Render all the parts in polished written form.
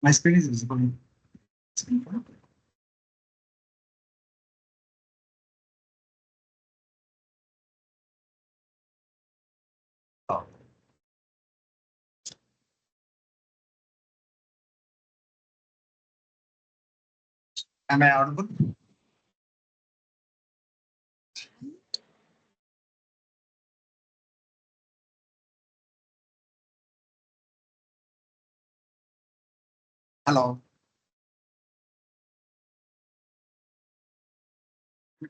My screen is visible. Oh. Am I audible? Hello.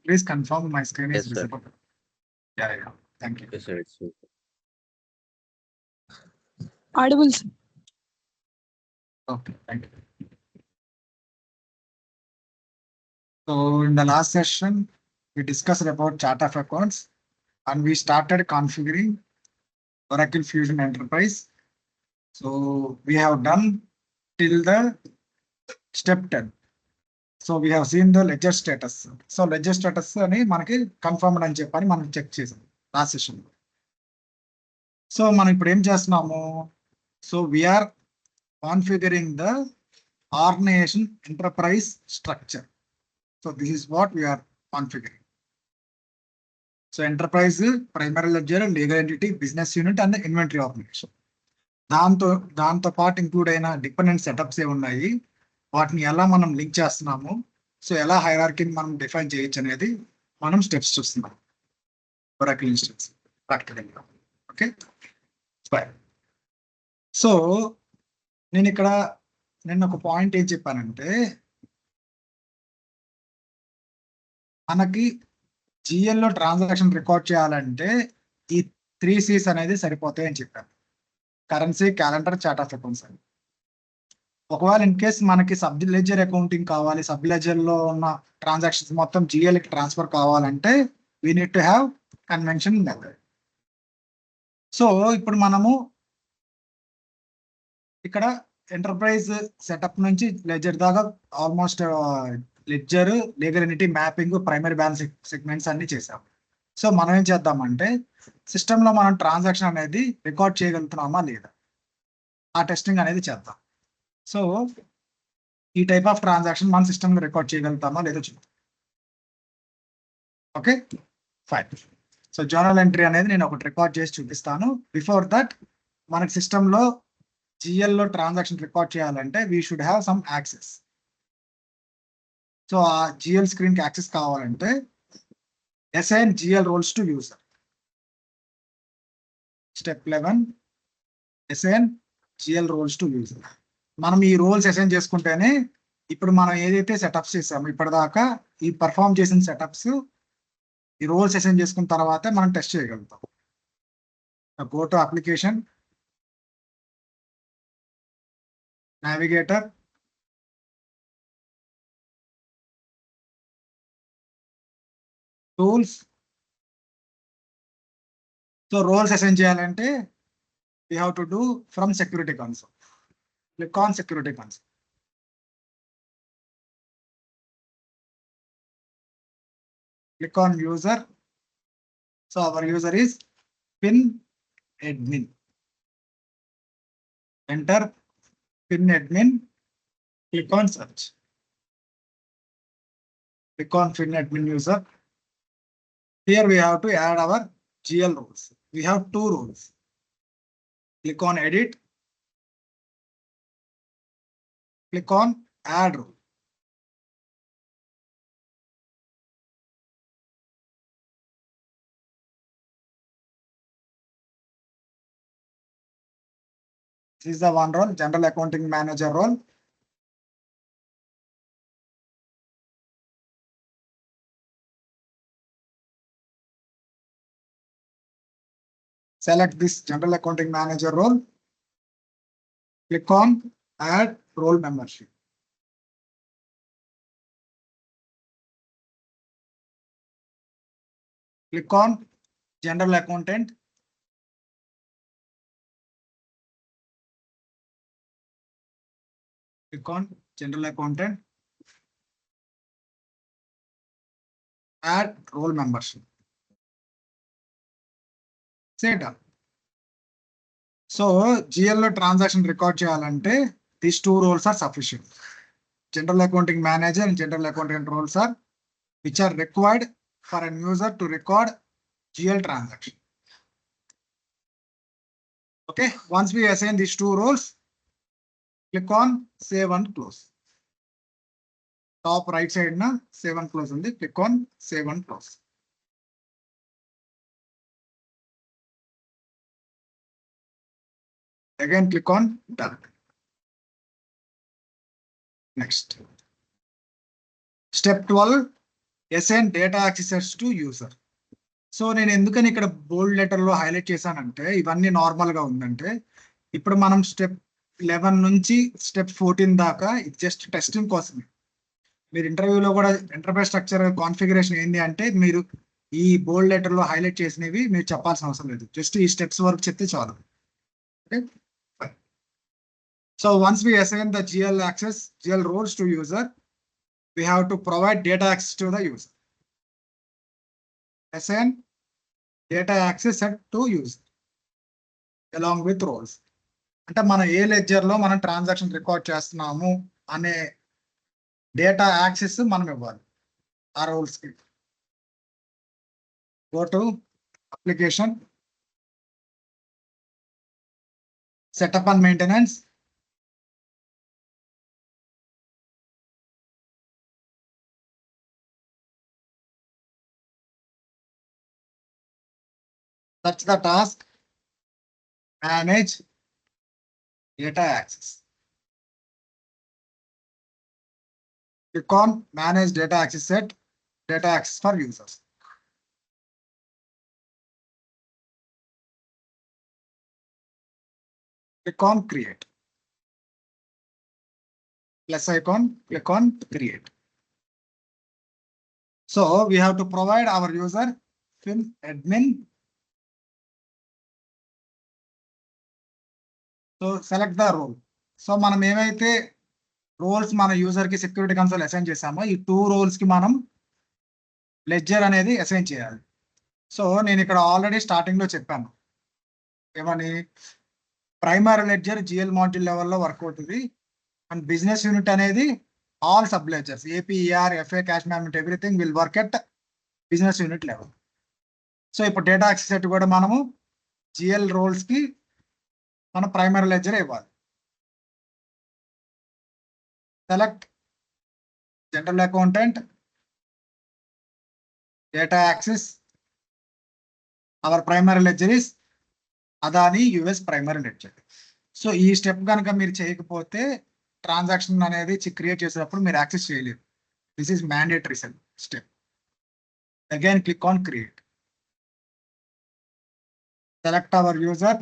Please confirm my screen is Yes, sir. visible. Yeah. Thank you. Yes, sir. It's okay. Audible, sir. Okay, thank you. So in the last session, we discussed about chart of accounts and we started configuring Oracle Fusion Enterprise. So we have done till the step 10. So we have seen the ledger status. So ledger status అని మనకి confirmed అని చెప్పని మనం check చేసాం last session. So మనం ఇప్పుడు ఏం చేస్తున్నాము? So we are configuring the organization enterprise structure. So this is what we are configuring. So enterprise, primary ledger, legal entity, business unit and inventory organization. దాంతో పాటు ఇంక్లూడ్ అయిన డిపెండెంట్ సెటప్స్ ఏ ఉన్నాయి, వాటిని ఎలా మనం లింక్ చేస్తున్నాము, సో ఎలా హైరార్కీని మనం డిఫైన్ చేయొచ్చు అనేది మనం స్టెప్స్ చూస్తున్నాం ఒరాకిల్ ఇన్స్టెన్స్ ప్రాక్టికల్గా. Okay fine. సో నేను ఒక పాయింట్ ఏం చెప్పానంటే, మనకి జిఎల్లో ట్రాన్సాక్షన్ రికార్డ్ చేయాలంటే ఈ 3 C's అనేది సరిపోతాయి అని చెప్పాను. Currency, calendar, chart of accounts అని. ఒకవేళ ఇన్ కేస్ మనకి సబ్ లెడ్జర్ అకౌంటింగ్ కావాలి, సబ్ లెడ్జర్ లో ఉన్న ట్రాన్సాక్షన్స్ మొత్తం జిఎల్ కి ట్రాన్స్ఫర్ కావాలంటే we need to have convention method. So ఇప్పుడు మనము ఇక్కడ ఎంటర్ప్రైజ్ సెటప్ నుంచి లెడ్జర్ దాకా almost ledger, legal entity, mapping, primary balance segments అన్ని చేసాం. సో మనం ఏం చేద్దామంటే సిస్టంలో మనం ట్రాన్సాక్షన్ అనేది రికార్డ్ చేయగలుగుతున్నామా లేదా ఆ టెస్టింగ్ అనేది చేద్దాం. సో ఈ టైప్ ఆఫ్ ట్రాన్సాక్షన్ మన సిస్టంలో రికార్డ్ చేయగలుగుతామా లేదో చూద్దాం. Okay fine. So journal entry అనేది నేను ఒకటి రికార్డ్ చేసి చూపిస్తాను. బిఫోర్ దట్ మనకి సిస్టంలో జిఎల్లో ట్రాన్సాక్షన్ రికార్డ్ చేయాలంటే we should have some access. So ఆ జిఎల్ స్క్రీన్కి యాక్సెస్ కావాలంటే assign GL roles to user. Step 11 assign GL roles to user. మనం ఈ రోల్స్ అసైన్ చేసుకుంటేనే ఇప్పుడు మనం ఏదైతే సెటప్స్ చేసామో ఇప్పటిదాకా ఈ పర్ఫామ్ చేసిన సెటప్స్ ఈ రోల్స్ అసైన్ చేసుకున్న తర్వాతే మనం టెస్ట్ చేయగలుగుతాం. Go to application, navigator, tools. So roles assign చేయాలంటే we have to do from security console. Click on security console. Click on user. So our user is pin admin. Enter pin admin. Click on search. Click on pin admin user. Here we have to add our GL roles. We have 2 roles. Click on edit. Click on add role. This is the one role, general accounting manager role. Select this general accounting manager role. Click on add role membership. Click on general accountant. Click on general accountant. Add role membership. Say done. So GL లో transaction record చేయాలంటే these two roles are sufficient. General accounting manager and general accountant roles are which are required for a user to record GL transaction. Okay, once we assign these two roles, click on save and close. Top right side na save and close undi. Click on save and close. Again, click on done. Next. Step 12, assign data access to user. So నేను ఎందుకని ఇక్కడ బోల్డ్ letter లో highlight చేశానంటే ఇవన్నీ normal గా ఉందంటే ఇప్పుడు మనం స్టెప్ 11 నుంచి స్టెప్ 14 దాకా ఇది జస్ట్ టెస్టింగ్ కోసమే. మీరు ఇంటర్వ్యూలో కూడా ఎంటర్ప్రైజ్ స్ట్రక్చర్ కాన్ఫిగరేషన్ ఏంటి అంటే మీరు ఈ బోల్డ్ లెటర్ లో హైలైట్ చేసినవి మీరు చెప్పాల్సిన అవసరం లేదు, జస్ట్ ఈ స్టెప్స్ వరకు చెప్తే చాలు. Okay, so once we assign the GL access GL roles to user, we have to provide data access to the user. Assign data access set to user along with roles. అంటే మన ఏ ledger లో మనం transaction record చేస్తున్నాము అనే data access మనం ఇవ్వాలి ఆ roles కి. Go to application, setup and maintenance, search the task, manage data access. Click on manage data access set, data access for users. Click on create. Plus icon, click on create. So we have to provide our user film admin. So select the role. So మనం ఏమైతే roles మన user కి security console assign చేసామో ఈ 2 roles కి మనం ledger అనేది assign చేయాలి. సో నేను ఇక్కడ ఆల్రెడీ స్టార్టింగ్ లో చెప్పాను ఏమని, ప్రైమరీ లెడ్జర్ జిఎల్ మాడ్యూల్ లెవెల్లో వర్క్ అవుతుంది అండ్ బిజినెస్ యూనిట్ అనేది all sub ledgers APR FA cash management everything will work at business unit level. So ఇప్పుడు డేటా యాక్సెస్ సెట్ కూడా మనము జిఎల్ రోల్స్ కి మన ప్రైమరీ లెడ్జర్ ఇవ్వాలి. Select general accountant, data access, hour primary ledger is Adani US primary ledger. So ఈ step కనుక మీరు చేయకపోతే ట్రాన్సాక్షన్ అనేది క్రియేట్ చేసేటప్పుడు మీరు యాక్సెస్ చేయలేరు. This is mandatory step. Again click on create. Select our user,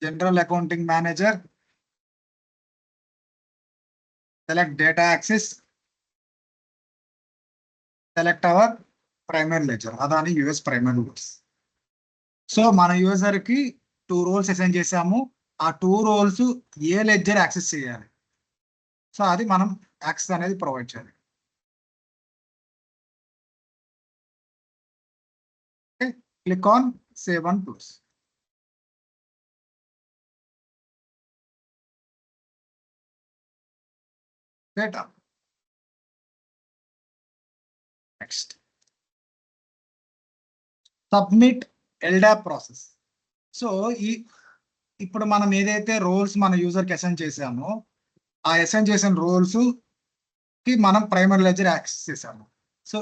general accounting manager, select data access, select our primary ledger Adani US primary ledger. So మన user కి 2 రోల్స్ అసైన్ చేసాము, ఆ 2 roles ఏ ledger access చేయాలి, so అది మనం access అనేది provide చేయాలి. Click on save and close. Data. Next. Submit LDAP process. So ఇప్పుడు మనం ఏదైతే రోల్స్ మన యూజర్ కి అసైన్ చేసామో ఆ అసైన్ చేసిన రోల్స్ కి మనం ప్రైమరీ లెడ్జర్ యాక్సెస్ చేసాము. So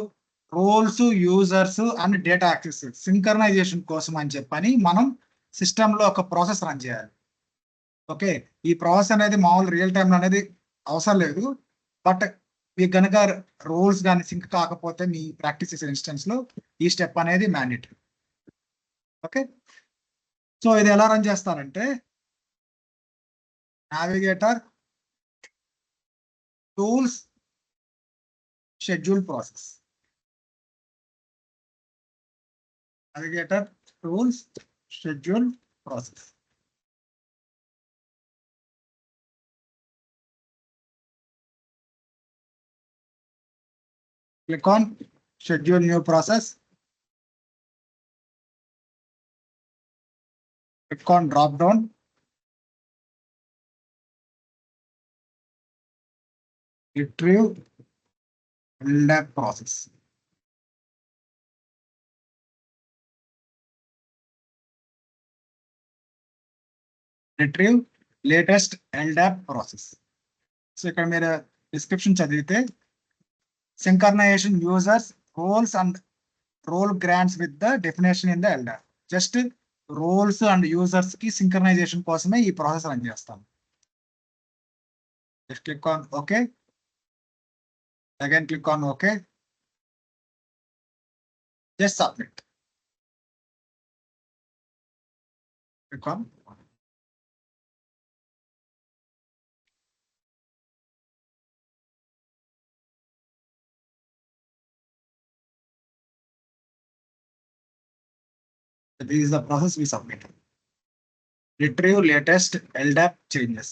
roles, users and data access synchronization కోసం అని చెప్పని మనం సిస్టమ్ లో ఒక ప్రాసెస్ రన్ చేయాలి. ఓకే, ఈ ప్రాసెస్ అనేది మామూలు రియల్ టైమ్ అనేది అవసరం లేదు, బట్ మీకు కనుక రోల్స్ కానీ సింక్ కాకపోతే మీ ప్రాక్టీస్ చేసే ఇన్స్టెన్స్ లో ఈ స్టెప్ అనేది మ్యాండేటరీ. ఓకే, సో ఇది ఎలా రన్ చేస్తారంటే navigator, tools, schedule process. Navigator, tools, schedule process. Click on schedule new process. Click on drop down. Retrieve LDAP process. Retrieve latest LDAP process. So ఇక్కడ మీరు description చదివితే synchronization users roles and role grants with the definition in the LDAP. Just roles and users కి synchronization కోసమే ఈ process run చేస్తాం. Just click on OK. Again click on OK. Just submit. Click on. This is the process we submit. Retrieve latest LDAP changes.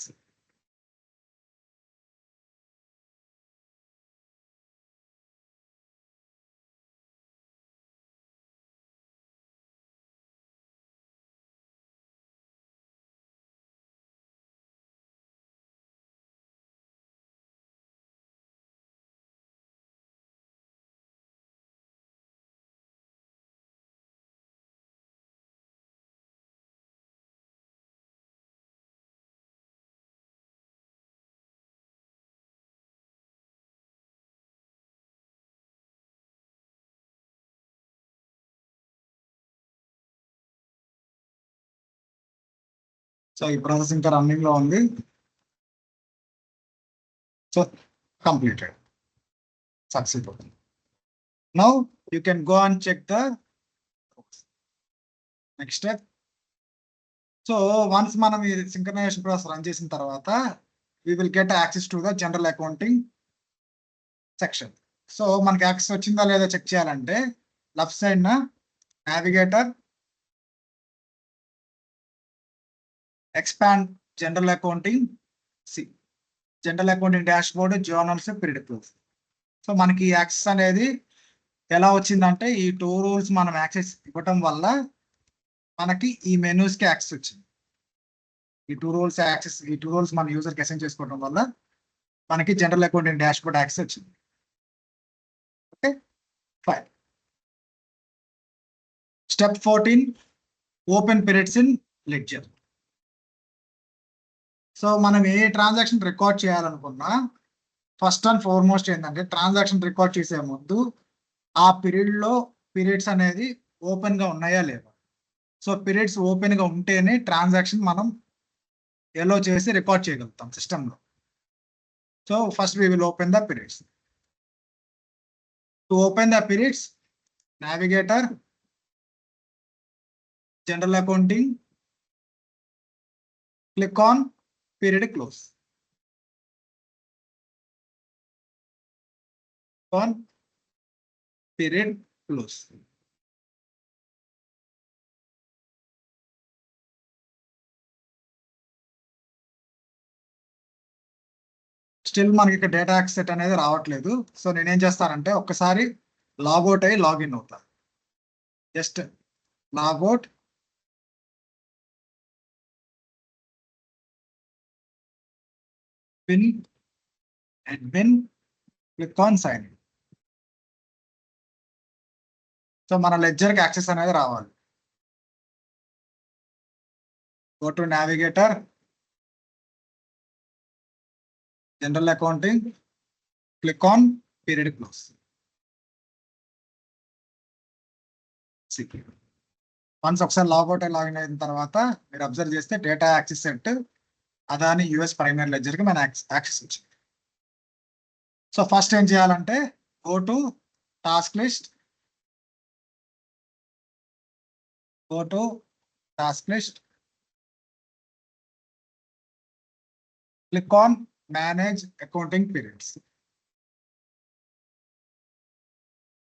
So ఈ process ఇంకా running లో ఉంది. So completed successfully. Now you can go and check the next step. So once మనం ఈ synchronization process run చేసిన తర్వాత we will get access to the general accounting section. So మనకి access వచ్చిందా లేదా చెక్ చేయాలంటే లెఫ్ట్ సైడ్ నా navigator expand general accounting, see general accounting dashboard, journals, period close. So మనకి యాక్సెస్ అనేది ఎలా వచ్చిందంటే ఈ 2 రూల్స్ మనం యాక్సెస్ ఇవ్వటం వల్ల మనకి ఈ మెనూస్ కి యాక్సెస్ వచ్చింది. ఈ 2 రూల్స్ యాక్సెస్, ఈ 2 రూల్స్ మన యూజర్ కి అసైన్ చేసుకోవడం వల్ల మనకి జనరల్ అకౌంటింగ్ డాష్బోర్డ్ యాక్సెస్ వచ్చింది. Okay fine. Step 14 open periods in ledger. So మనం ఏ ట్రాన్సాక్షన్ రికార్డ్ చేయాలనుకున్నా ఫస్ట్ అండ్ ఫార్మోస్ట్ ఏంటంటే ట్రాన్సాక్షన్ రికార్డ్ చేసే ముందు ఆ పీరియడ్స్ అనేది ఓపెన్ గా ఉన్నాయా లేవా. సో పీరియడ్స్ ఓపెన్ గా ఉంటేనే ట్రాన్సాక్షన్ మనం ఎలో చేసి రికార్డ్ చేయగలుగుతాం సిస్టంలో. So first we will open the periods. To open the periods, navigator, general accounting, click on period close. On period close. Still మనకి ఇక్కడ డేటా యాక్సెస్ అనేది రావట్లేదు. సో నేనేం చేస్తానంటే ఒక్కసారి లాగౌట్ అయ్యి లాగిన్ అవుతాను. Just logout, fin admin, click on sign in. So మన లెడ్జర్కి యాక్సెస్ అనేది రావాలి. Go to navigator, general accounting, click on period close. Once ఒకసారి లాగౌట్ అయి లాగిన్ అయిన తర్వాత మీరు అబ్జర్వ్ చేస్తే data access set Adani US primary ledger కి మన యాక్సెస్ వచ్చింది. సో ఫస్ట్ ఏం చేయాలంటే go to task list, click on manage accounting periods.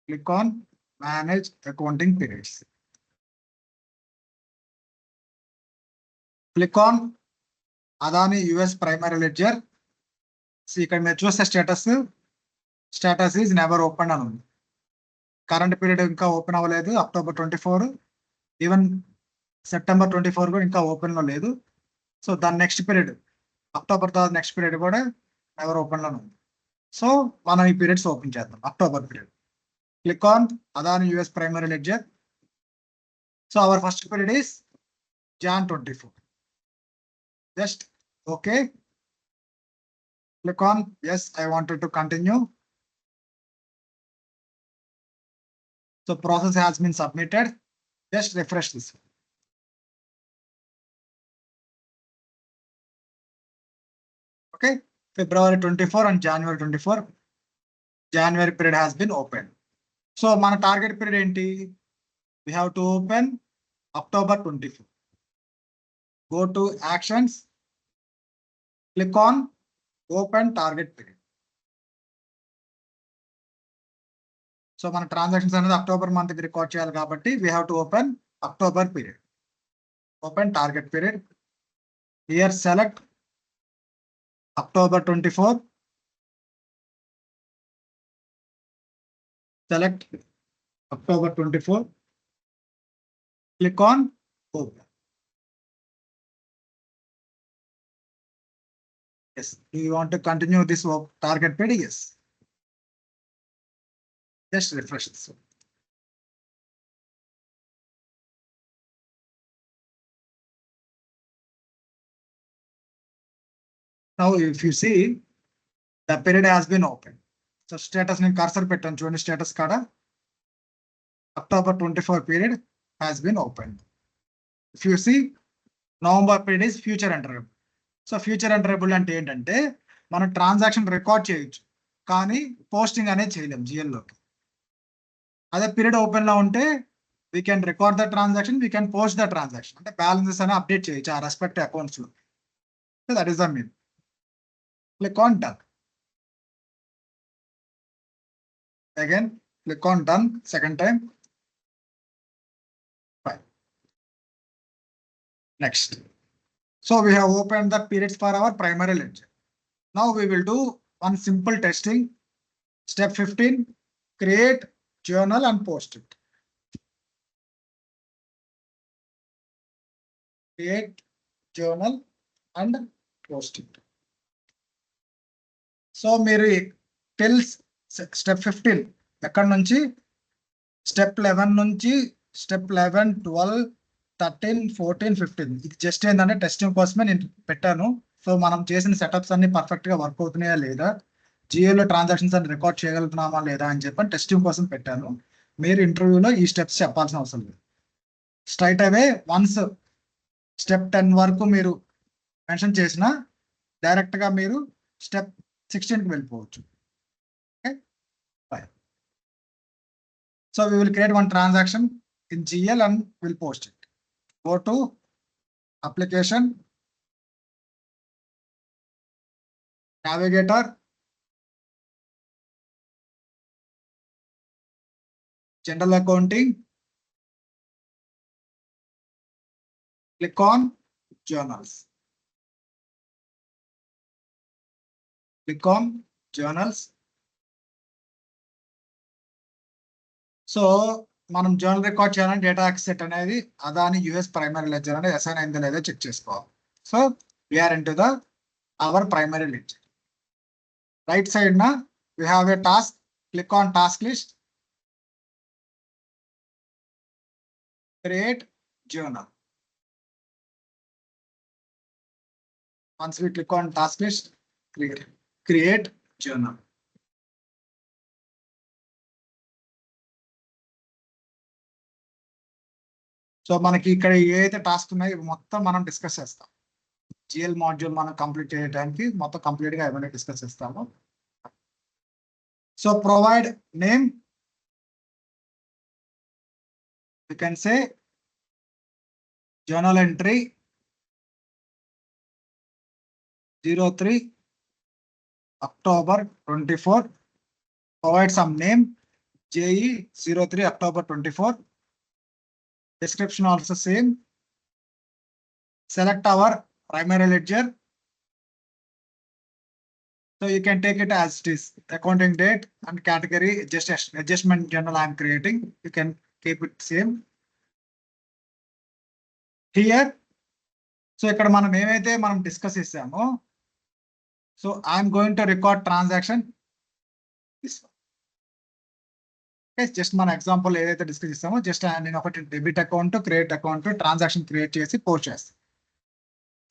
Click on manage accounting periods. Click on Adani US primary ledger. See, ఇక్కడ మీరు చూస్తే status is never open అని ఉంది. కరెంట్ పీరియడ్ ఇంకా ఓపెన్ అవ్వలేదు, October 24. ఈవెన్ September 24 కూడా ఇంకా open లో లేదు. సో దాని నెక్స్ట్ పీరియడ్ అక్టోబర్ తర్వాత నెక్స్ట్ పీరియడ్ కూడా ఎవరు ఓపెన్ లోనే ఉంది. సో మనం ఈ పీరియడ్స్ ఓపెన్ చేద్దాం. October period, click on Adani US primary ledger. So our first period is Jan 24. Just okay. Click on yes, I wanted to continue. So process has been submitted. Just refresh this. Okay, February 24 and January 24. January period has been opened. So మన target period ఏంటి? We have to open October 24. Go to actions. Click on open target period. So మన transactions అనేది October month కి record చేయాలి కాబట్టి we have to open October period. Open target period. Here select October 24. Select October 24. Click on open. Yes. Do you want to continue this target period? Yes. Just refresh this. Now, if you see, the period has been opened. So status ni cursor పెట్టాను చూడండి, status కాడ October 24 period has been opened. If you see, November period is future enterable. So future enterable అంటే ఏంటంటే మనం transaction record చేయొచ్చు కానీ posting అనేది చేయలేం జిఎల్లోకి. అదే పీరియడ్ ఓపెన్ లో ఉంటే we can record the transaction, we can post the transaction, అంటే బ్యాలెన్సెస్ అని అప్డేట్ చేయొచ్చు ఆ రెస్పెక్ట్ అకౌంట్స్ లో. So that is the mean. Click on done. Again click on done second time. Fine. Next. So we have opened the periods for our primary ledger. Now we will do one simple testing. Step 15, create journal and post it. Create journal and post it. So మీరు tells step 15 ఎక్కడ నుంచి step 11 నుంచి step 11, 12, 13, 14, 15 ఇది just ఏంటంటే testing కోసమే నేను పెట్టాను. So మనం చేసిన సెటప్స్ అన్ని పర్ఫెక్ట్ గా వర్క్ అవుతున్నాయా లేదా, జియోలో ట్రాన్సాక్షన్స్ అన్ని రికార్డ్ చేయగలుగుతున్నామా లేదా అని చెప్పి టెస్టింగ్ కోసం పెట్టాను. మీరు ఇంటర్వ్యూలో ఈ స్టెప్స్ చెప్పాల్సిన అవసరం లేదు. స్ట్రైట్ అవే వన్స్ స్టెప్ 10 వరకు మీరు మెన్షన్ చేసిన డైరెక్ట్ గా మీరు స్టెప్ 16 కి వెళ్ళిపోవచ్చు. So we will create one transaction in GL and we'll post it. Go to application, navigator, general accounting, click on journals. Click on journals. So మనం journal record చేయాలని data access అనేది Adani US primary ledger అనేది assign అయిందో లేదో check చేసుకోవాలి. So we are in to the our primary ledger. Right side నా we have a task. Click on task list, create journal. Once we click on task list, create journal. So మనకి ఇక్కడ ఏదైతే task ఉన్నాయో ఇవి మొత్తం మనం discuss చేస్తాం. GL module మనం కంప్లీట్ చేయడానికి మొత్తం కంప్లీట్ గా ఏమైనా డిస్కస్ చేస్తాము. So provide name, you can say journal entry 03 October 24. Provide some name, JE 03 October 24. Description also same. Select our primary ledger. So you can take it as it is. Accounting date and category, just adjustment journal I am creating. You can keep it same. Here so ఇక్కడ మనం ఏమైతే మనం discuss చేసామో so I'm going to record transaction just మన example ఏదైతే discuss చేస్తామో just నేను ఒకటి debit account credit account transaction create చేసి పోస్ట్ చేస్తాను.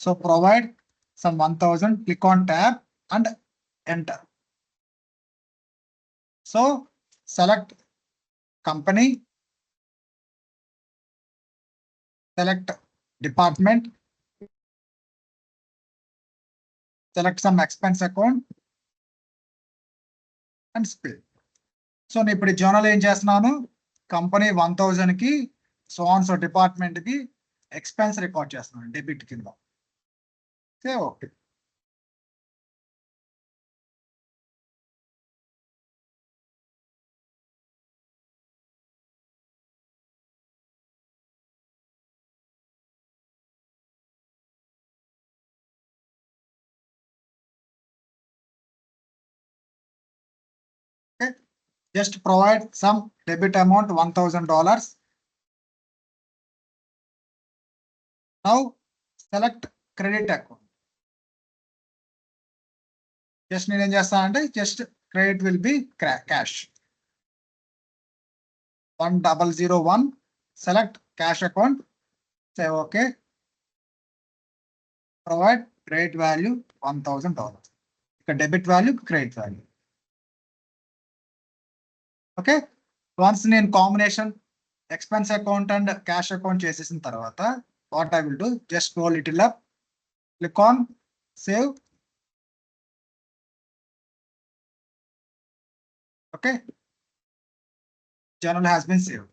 So provide some 1000, click on tab and enter. So select company, select department, select some expense account and split. So నేను ఇప్పుడు journal ఏం చేస్తున్నాను, కంపెనీ 1000 కి సో ఆన్ సో డిపార్ట్మెంట్ కి expense record చేస్తున్నాను debit కింద. Okay just provide some debit amount $1000. Now select credit account. Just నేను ఏం చేస్తాను అంటే just credit will be cash 1001. Select cash account, say okay, provide credit value $1000. ఇక్కడ debit value credit value. Okay once నేను combination expense account and cash account చేసేసిన తర్వాత what I will do, just scroll little up, click on save. Okay journal has been save.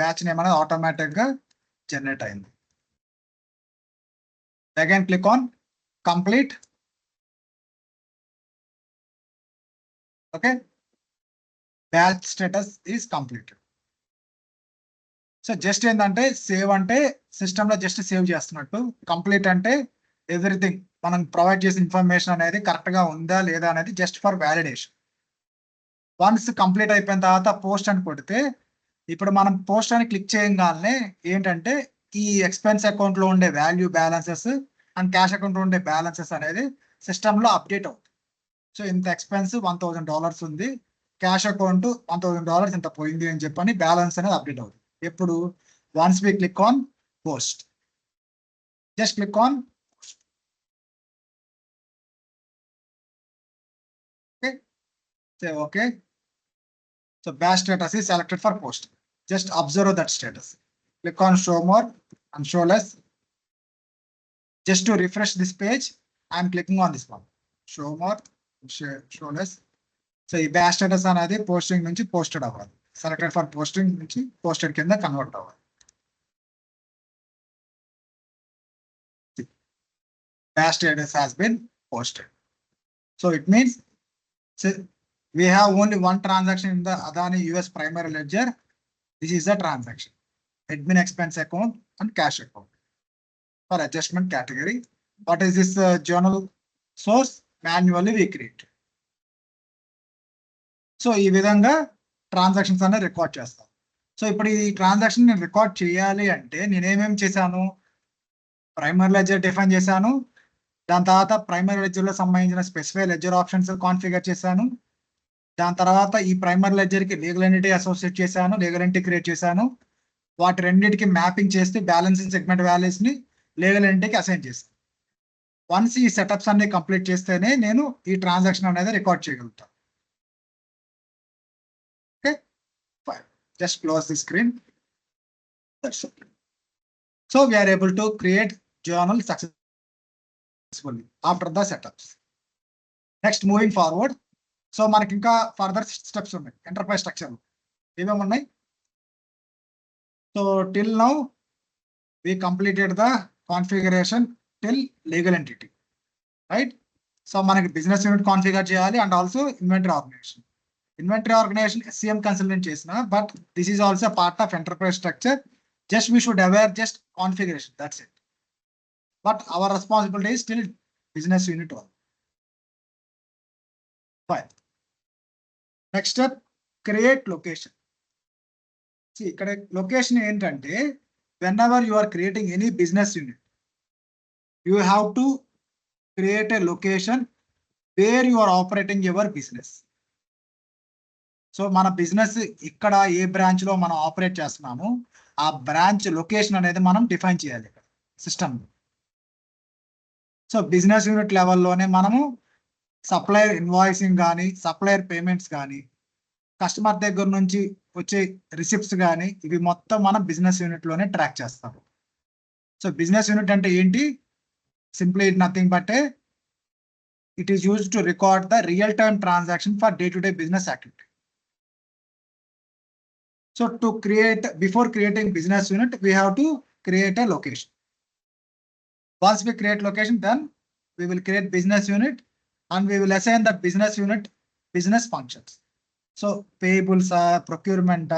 Batch name అనేది automatic గా generate అయింది. Again click on complete. Okay batch status is completed. So just ఏంటంటే save అంటే system లో just save చేస్తున్నట్టు, complete అంటే everything మనం provide చేసిన ఇన్ఫర్మేషన్ అనేది కరెక్ట్ గా ఉందా లేదా అనేది just for validation. Once complete అయిపోయిన తర్వాత పోస్ట్ అని కొడితే ఇప్పుడు మనం పోస్ట్ అని క్లిక్ చేయగానే ఏంటంటే ఈ ఎక్స్పెన్స్ అకౌంట్ లో ఉండే value balances and cash account లో ఉండే బ్యాలెన్సెస్ అనేది సిస్టమ్ లో అప్డేట్ అవుతుంది. సో ఇంత ఎక్స్పెన్స్ $1000 ఉంది, క్యాష్ అకౌంట్ $1000 ఇంత పోయింది అని చెప్పని బ్యాలెన్స్ అనేది అప్డేట్ అవుతుంది. ఎప్పుడు once we click on post, just click on okay. So batch status is selected for post. Just observe that status. Click on show more and show less. Just to refresh this page, I am clicking on this one. Show more, show less. So ఈ batch status అనేది posting నుంచి posted అవ్వాలి, selected for posting నుంచి posted కింద convert అవ్వాలి. Batch status has been posted. So it means we have only one transaction in the Adani US primary ledger. This is the transaction, admin expense account and cash account for adjustment category. What is this journal source? Manually we create. So ఈ విధంగా transactions అనేది record చేస్తాం. So ఇప్పుడు ఈ transaction నేను record చేయాలి అంటే నేను ఏమేమి చేశాను, ప్రైమరీ లెడ్జర్ డిఫైన్ చేశాను, దాని తర్వాత ప్రైమరీ లెడ్జర్ లో సంబంధించిన స్పెసిఫై లెడ్జర్ ఆప్షన్స్ కాన్ఫిగర్ చేశాను, దాని తర్వాత ఈ ప్రైమరీ లెడ్జర్ కి లీగల్ ఎంటిటీ అసోసియేట్ చేశాను, లీగల్ ఎంటిటీ క్రియేట్ చేశాను, వాటి రెండింటికి మ్యాపింగ్ చేస్తే బ్యాలెన్సింగ్ సెగ్మెంట్ వాల్యూస్ ని లీగల్ ఎంటిటీకి అసైన్ చేస్తాను. వన్స్ ఈ సెటప్స్ అన్ని కంప్లీట్ చేస్తేనే నేను ఈ ట్రాన్సాక్షన్ అనేది రికార్డ్ చేయగలుగుతాను. Just close the screen. That's it. So we are able to create journal successfully after the setups. Next, moving forward. So మనకి ఇంకా ఫర్దర్ స్టెప్స్ ఉన్నాయి ఎంటర్ప్రైజ్ స్ట్రక్చర్ ఏమేమి ఉన్నాయి. So till now we completed the configuration till legal entity, right? So మనకి business unit configure చేయాలి and also inventory organization. Inventory organization SCM consultant chesna, but this is also part of enterprise structure. Just we should aware just configuration, that's it. But our responsibility is still business unit one. Fine. Next step, create location. See, location ఏంటంటే whenever you are creating any business unit, you have to create a location where you are operating your business. So మన business ఇక్కడ ఏ branch లో మనం operate చేస్తున్నాము, ఆ branch location అనేది మనం define చేయాలి ఇక్కడ సిస్టమ్. సో బిజినెస్ యూనిట్ లెవెల్లోనే మనము సప్లయర్ ఇన్వాయిసింగ్ కానీ, సప్లయర్ పేమెంట్స్ కానీ, కస్టమర్ దగ్గర నుంచి వచ్చే రిసిప్ట్స్ కానీ, ఇవి మొత్తం మనం బిజినెస్ యూనిట్ లోనే ట్రాక్ చేస్తాము. సో బిజినెస్ యూనిట్ అంటే ఏంటి? Simply nothing but it is used to record the real-time transaction for day-to-day business activity. So to create, before creating business unit, we have to create a location. Once we create location, then we will create business unit and we will assign that business unit business functions. So payables, procurement,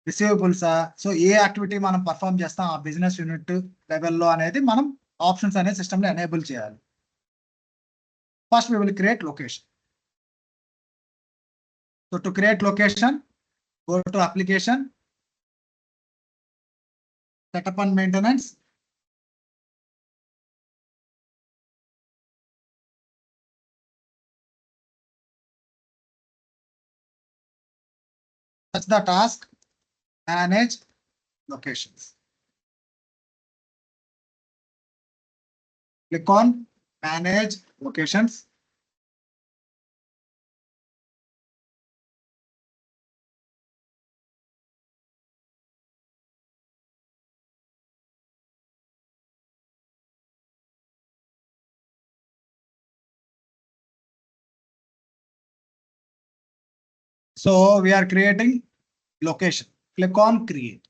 receivables. So A activity మనం perform చేస్తాం ఆ business unit లెవెల్లో అనేది మనం options అనే system లో enable చేయాలి. First, we will create location. So to create location, go to application, setup and maintenance. That's the task, manage locations. Click on manage locations. So we are creating location. Click on create.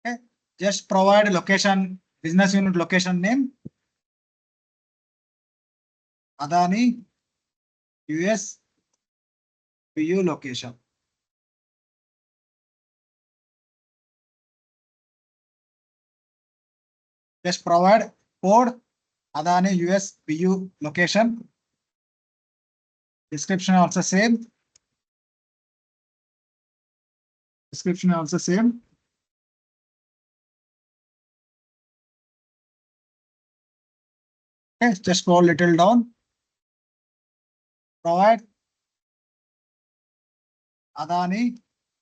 Okay, just provide location, business unit location name. Adani US BU location. Just provide code Adani US BU location. Description also same. Description also same. Okay, just scroll little down. Provide Adani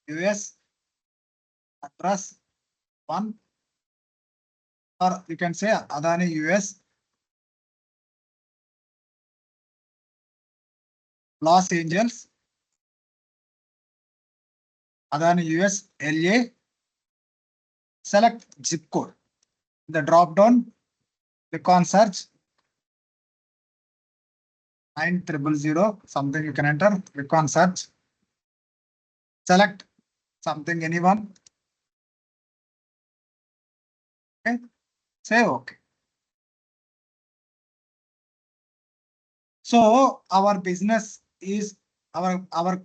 US address 1, or you can say Adani US Los Angeles, Adani US LA. Select zip code. The drop down, click on search 9000, something you can enter. Click on search. Select something, anyone. Okay, say okay. So our business is our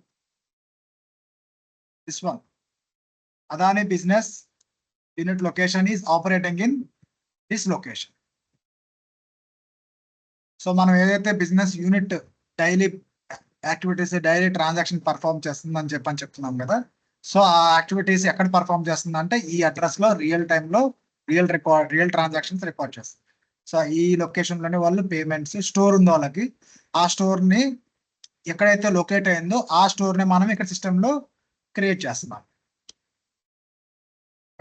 this one. Adani business unit location is operating in this location. So మనం ఏదైతే business unit daily activities, daily transaction perform చేస్తుందని చెప్తున్నాం కదా. So ఆ activities ఎక్కడ perform చేస్తుందంటే ఈ address లో రియల్ టైంలో రియల్ ట్రాన్సాక్షన్స్ రికార్డ్ చేస్తుంది. సో ఈ లొకేషన్ లోనే వాళ్ళు పేమెంట్స్, స్టోర్ ఉంది వాళ్ళకి, ఆ స్టోర్ ని ఎక్కడైతే లొకేట్ అయిందో ఆ స్టోర్ ని మనం ఇక్కడ సిస్టమ్ లో క్రియేట్ చేస్తున్నాం.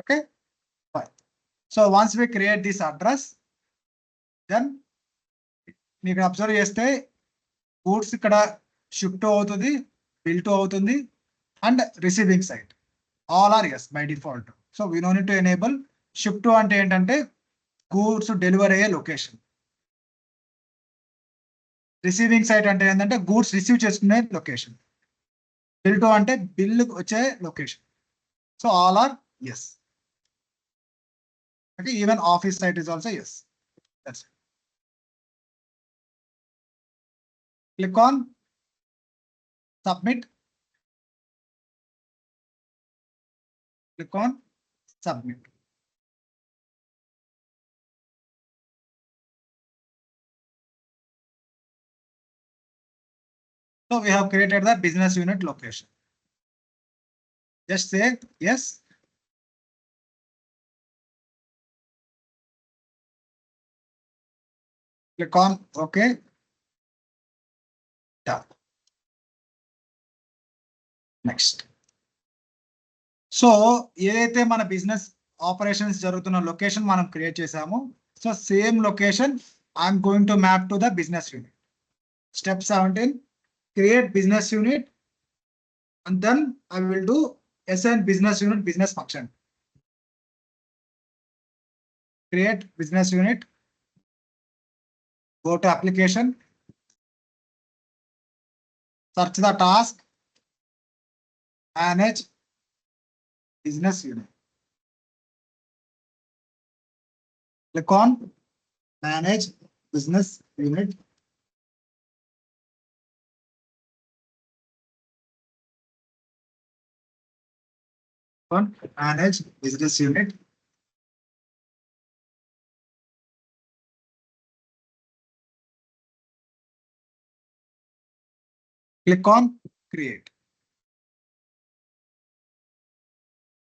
Okay, so once we create this address, then మీకు అబ్జర్వ్ చేస్తే గూడ్స్ ఇక్కడ షిఫ్ట్ అవుతుంది, బిల్ టు అవుతుంది, and receiving site all are yes by default. So we no need to enable ship to అంటే ఏంటంటే goods delivery అయ్యే location. Receiving site అంటే ఏంటంటే గూడ్స్ రిసీవ్ చేసుకునే లొకేషన్. బిల్ టు అంటే బిల్ వచ్చే location. So all are yes. Okay, even office site is also yes. That's it. Click on submit. Click on submit. So we have created the business unit location. Just say yes. Click on OK. Done. Next. So ఏదైతే మన business operations జరుగుతున్న location మనం create చేసామో so same location I'm going to map to the business unit. Step 17, create business unit, and then I will do assign business unit business function. Create business unit, go to application, search the task, manage business unit. Click on manage business unit. On manage business unit. Click on create.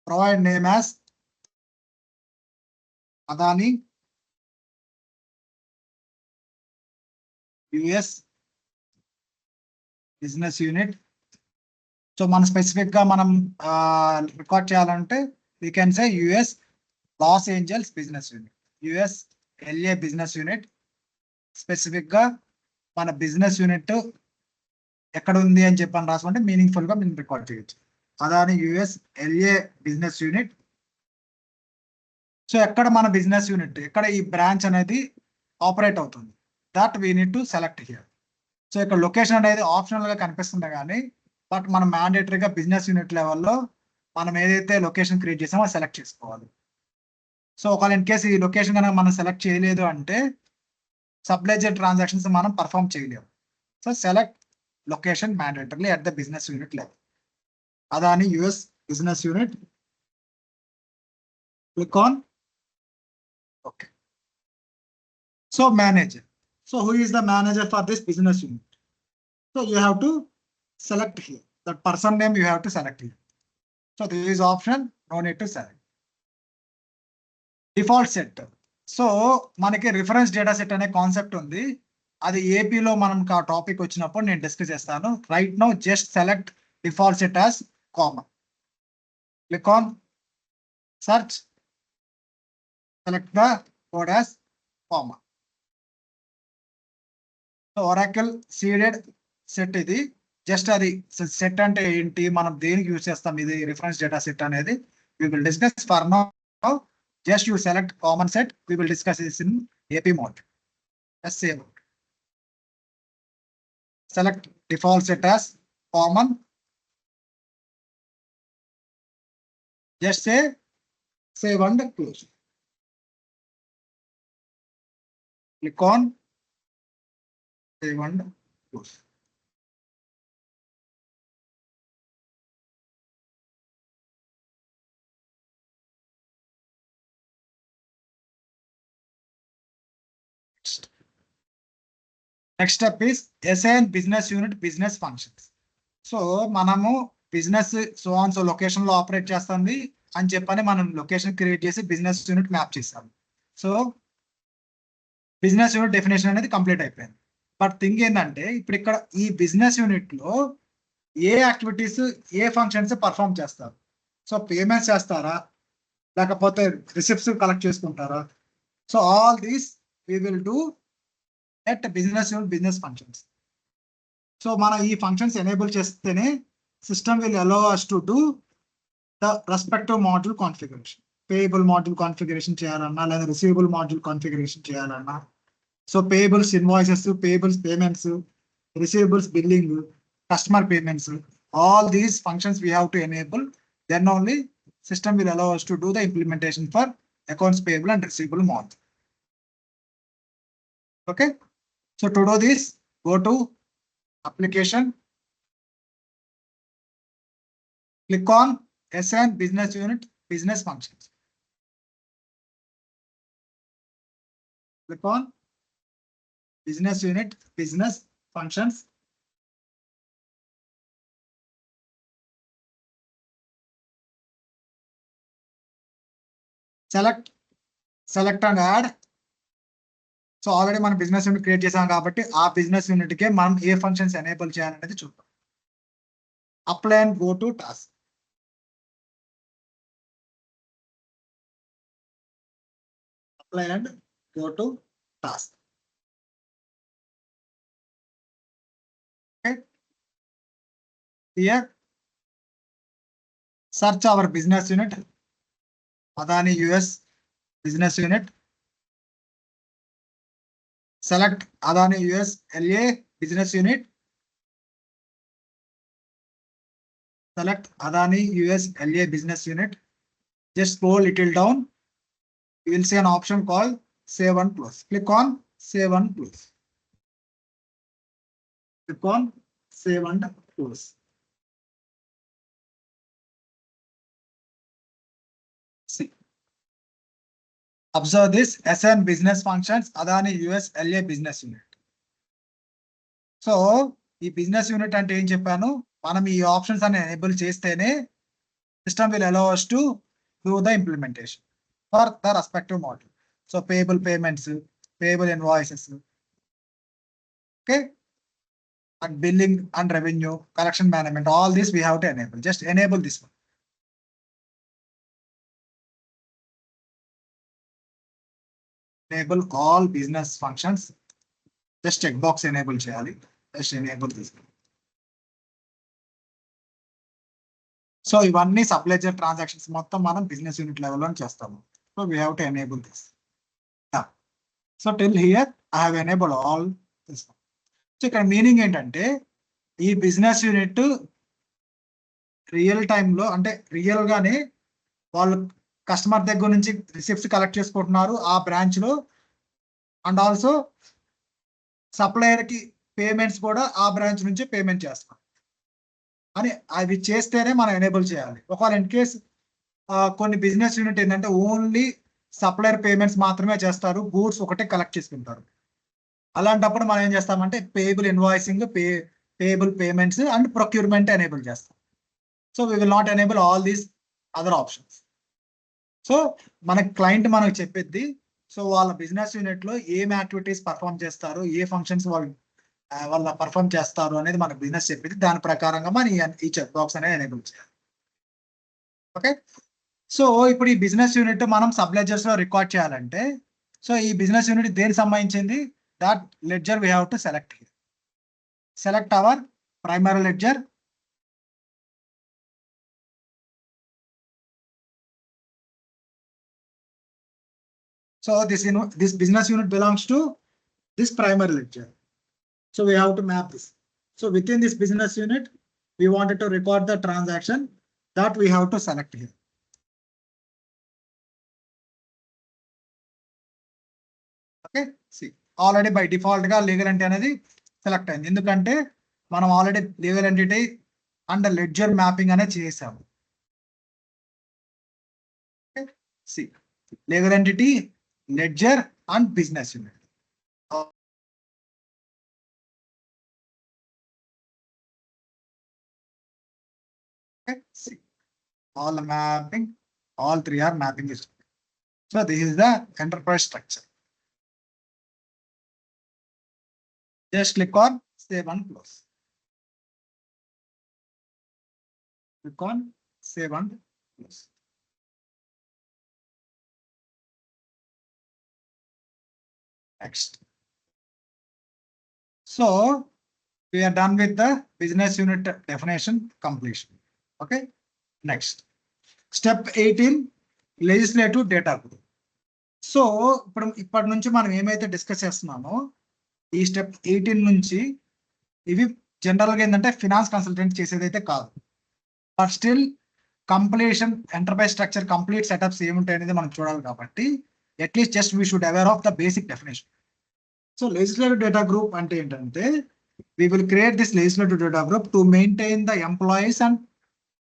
Provide name as Adani US business unit. So మన specific గా మనం record చేయాలంటే we can say US Los Angeles business unit, US LA business unit. Specific గా మన business unit ఎక్కడ ఉంది అని చెప్పని రాసుకుంటే మీనింగ్ఫుల్ గా మనం రికార్డ్ చేయొచ్చు. Adani US LA business unit. So ఎక్కడ మన బిజినెస్ యూనిట్, ఎక్కడ ఈ బ్రాంచ్ అనేది ఆపరేట్ అవుతుంది, that we need to select here. So ఇక్కడ లొకేషన్ అనేది ఆప్షనల్ గా కనిపిస్తుంది కానీ బట్ మనం మ్యాండేటరీగా బిజినెస్ యూనిట్ లెవెల్లో మనం ఏదైతే లొకేషన్ క్రియేట్ చేసామో సెలెక్ట్ చేసుకోవాలి. సో ఒకవేళ ఇన్ కేసు ఈ లొకేషన్ కనుక మనం సెలెక్ట్ చేయలేదు అంటే సబ్లెజర్ ట్రాన్సాక్షన్స్ మనం పర్ఫామ్ చేయలేము. So select location mandatorily at the business unit level. Adani US business unit. Click on okay. So manager. So who is the manager for this business unit? So you have to select here. That person name you have to select here. So this is option, no need to select. Default set. So మనకి reference data set అనే concept ఉంది. అది ఏపీలో మనం ఆ topic వచ్చినప్పుడు నేను discuss చేస్తాను. Right now just select default set as common. Click on search, select the code as common. So Oracle seeded set ఇది. జస్ట్ అది సెట్ అంటే ఏంటి, మనం దేనికి యూజ్ చేస్తాం, ఇది రిఫరెన్స్ డేటా సెట్ అనేది we will discuss. For now just you select common set. We will discuss this in AP mode. Just save. Select default set as common. Just say save and close. Click on save and close. Next step is assign business unit business functions. So మనము business so on so location లో operate చేస్తుంది అని చెప్పని మనం location create చేసి business unit map చేస్తాము. So business unit definition అనేది complete అయిపోయింది. బట్ థింగ్ ఏంటంటే ఇప్పుడు ఇక్కడ ఈ బిజినెస్ యూనిట్ లో ఏ యాక్టివిటీస్ ఏ ఫంక్షన్స్ పర్ఫామ్ చేస్తారు. సో పేమెంట్స్ చేస్తారా, లేకపోతే రిసిప్ట్స్ కలెక్ట్ చేసుకుంటారా. So all these we will do at business unit business functions. So మన ఈ ఫంక్షన్స్ ఎనేబుల్ చేస్తేనే system will allow us to do the respective module configuration. Payable module configuration చేయాలన్నా లేదా receivable module configuration చేయాలన్నా, so payables invoices, payables payments, receivables billing, customer payments, all these functions we have to enable. Then only system will allow us to do the implementation for accounts payable and receivable module. Okay, so to do this, go to application, Click on SN business unit, business functions. Click on business unit, business functions. Select and add. So already మనం business unit create చేసాం కాబట్టి ఆ business unit కి మనం ఏ functions enable చేయాలనేది చూద్దాం. Apply and go to task. Apply and go to task. Here search our business unit, Adani US business unit. Select Adani US LA business unit. Select Adani US LA business unit. Just scroll little down. You will see an option called Save and Close. Click on Save and Close. Click on Save and Close. See. Observe this SN business functions Adani US LA business unit. So ఈ business unit అంటే ఏం చెప్పాను, మనం ఈ options అన్ని enable చేస్తేనే system will allow us to do the implementation for the respective module. So payable payments, payable invoices, okay, and billing and revenue, collection management, all this we have to enable. Just enable this one. Enable all business functions. Just check box enable cheyali. Just enable this. So ఇవన్నీ సబ్లెజర్ transactions మొత్తం మనం business unit level లో చేస్తాము. So we have to enable this. So till here I have enable all this. So ఇక్కడ meaning ఏంటంటే ఈ business unit real టైంలో అంటే రియల్ గానే వాళ్ళు కస్టమర్ దగ్గర నుంచి రిసిప్ట్స్ కలెక్ట్ చేసుకుంటున్నారు ఆ బ్రాంచ్ లో, అండ్ ఆల్సో సప్లయర్ కి పేమెంట్స్ కూడా ఆ బ్రాంచ్ నుంచి పేమెంట్ చేస్తున్నారు అని అవి చేస్తేనే మనం ఎనేబుల్ చేయాలి. ఒకవేళ ఇన్ కేస్ కొన్ని బిజినెస్ యూనిట్ ఏంటంటే ఓన్లీ సప్లయర్ పేమెంట్స్ మాత్రమే చేస్తారు, గూడ్స్ ఒకటే కలెక్ట్ చేసుకుంటారు. అలాంటప్పుడు మనం ఏం చేస్తామంటే payable invoicing, payable payments and procurement enable చేస్తాం. So we will not enable all these other options. So మన క్లయింట్ మనకు చెప్పేది, సో వాళ్ళ బిజినెస్ యూనిట్ లో ఏం యాక్టివిటీస్ పర్ఫామ్ చేస్తారు, ఏ ఫంక్షన్స్ వాళ్ళ పర్ఫామ్ చేస్తారు అనేది మన బిజినెస్ చెప్పింది. దాని ప్రకారంగా మనం ఈ చెక్ బాక్స్ అనేది ఎనేబుల్ చేయాలి. ఓకే, సో ఇప్పుడు ఈ బిజినెస్ యూనిట్ మనం సబ్ లెడ్జర్స్ లో రికార్డ్ చేయాలంటే, సో ఈ బిజినెస్ యూనిట్ దేనికి సంబంధించింది, that ledger we have to select here. Select our primary ledger. So this business unit belongs to this primary ledger. So we have to map this. So within this business unit, we wanted to record the transaction that we have to select here. Okay, see. Already by default గా legal entity అనేది select అయింది, ఎందుకంటే మనం already legal entity and ledger mapping అనేది చేసాము. Legal entity, ledger and business unit. All the mapping, all three are mapping is. So this is the enterprise structure. Just click on Save and Close. Click on Save and Close. Next. So we are done with the business unit definition completion. Okay. Next. Step 18, legislative data group. So ఇప్పటి నుంచి మనం ఏమైతే discuss చేస్తున్నామో ఈ step 18 నుంచి ఇవి general గా ఏంటంటే ఫినాన్స్ కన్సల్టెంట్ చేసేది అయితే కాదు, but still completion enterprise structure complete setups ఏముంటాయి అనేది మనం చూడాలి. కాబట్టి at least just we should aware of the basic definition. So legislative data group అంటే ఏంటంటే we will create this legislative data group to maintain the employees and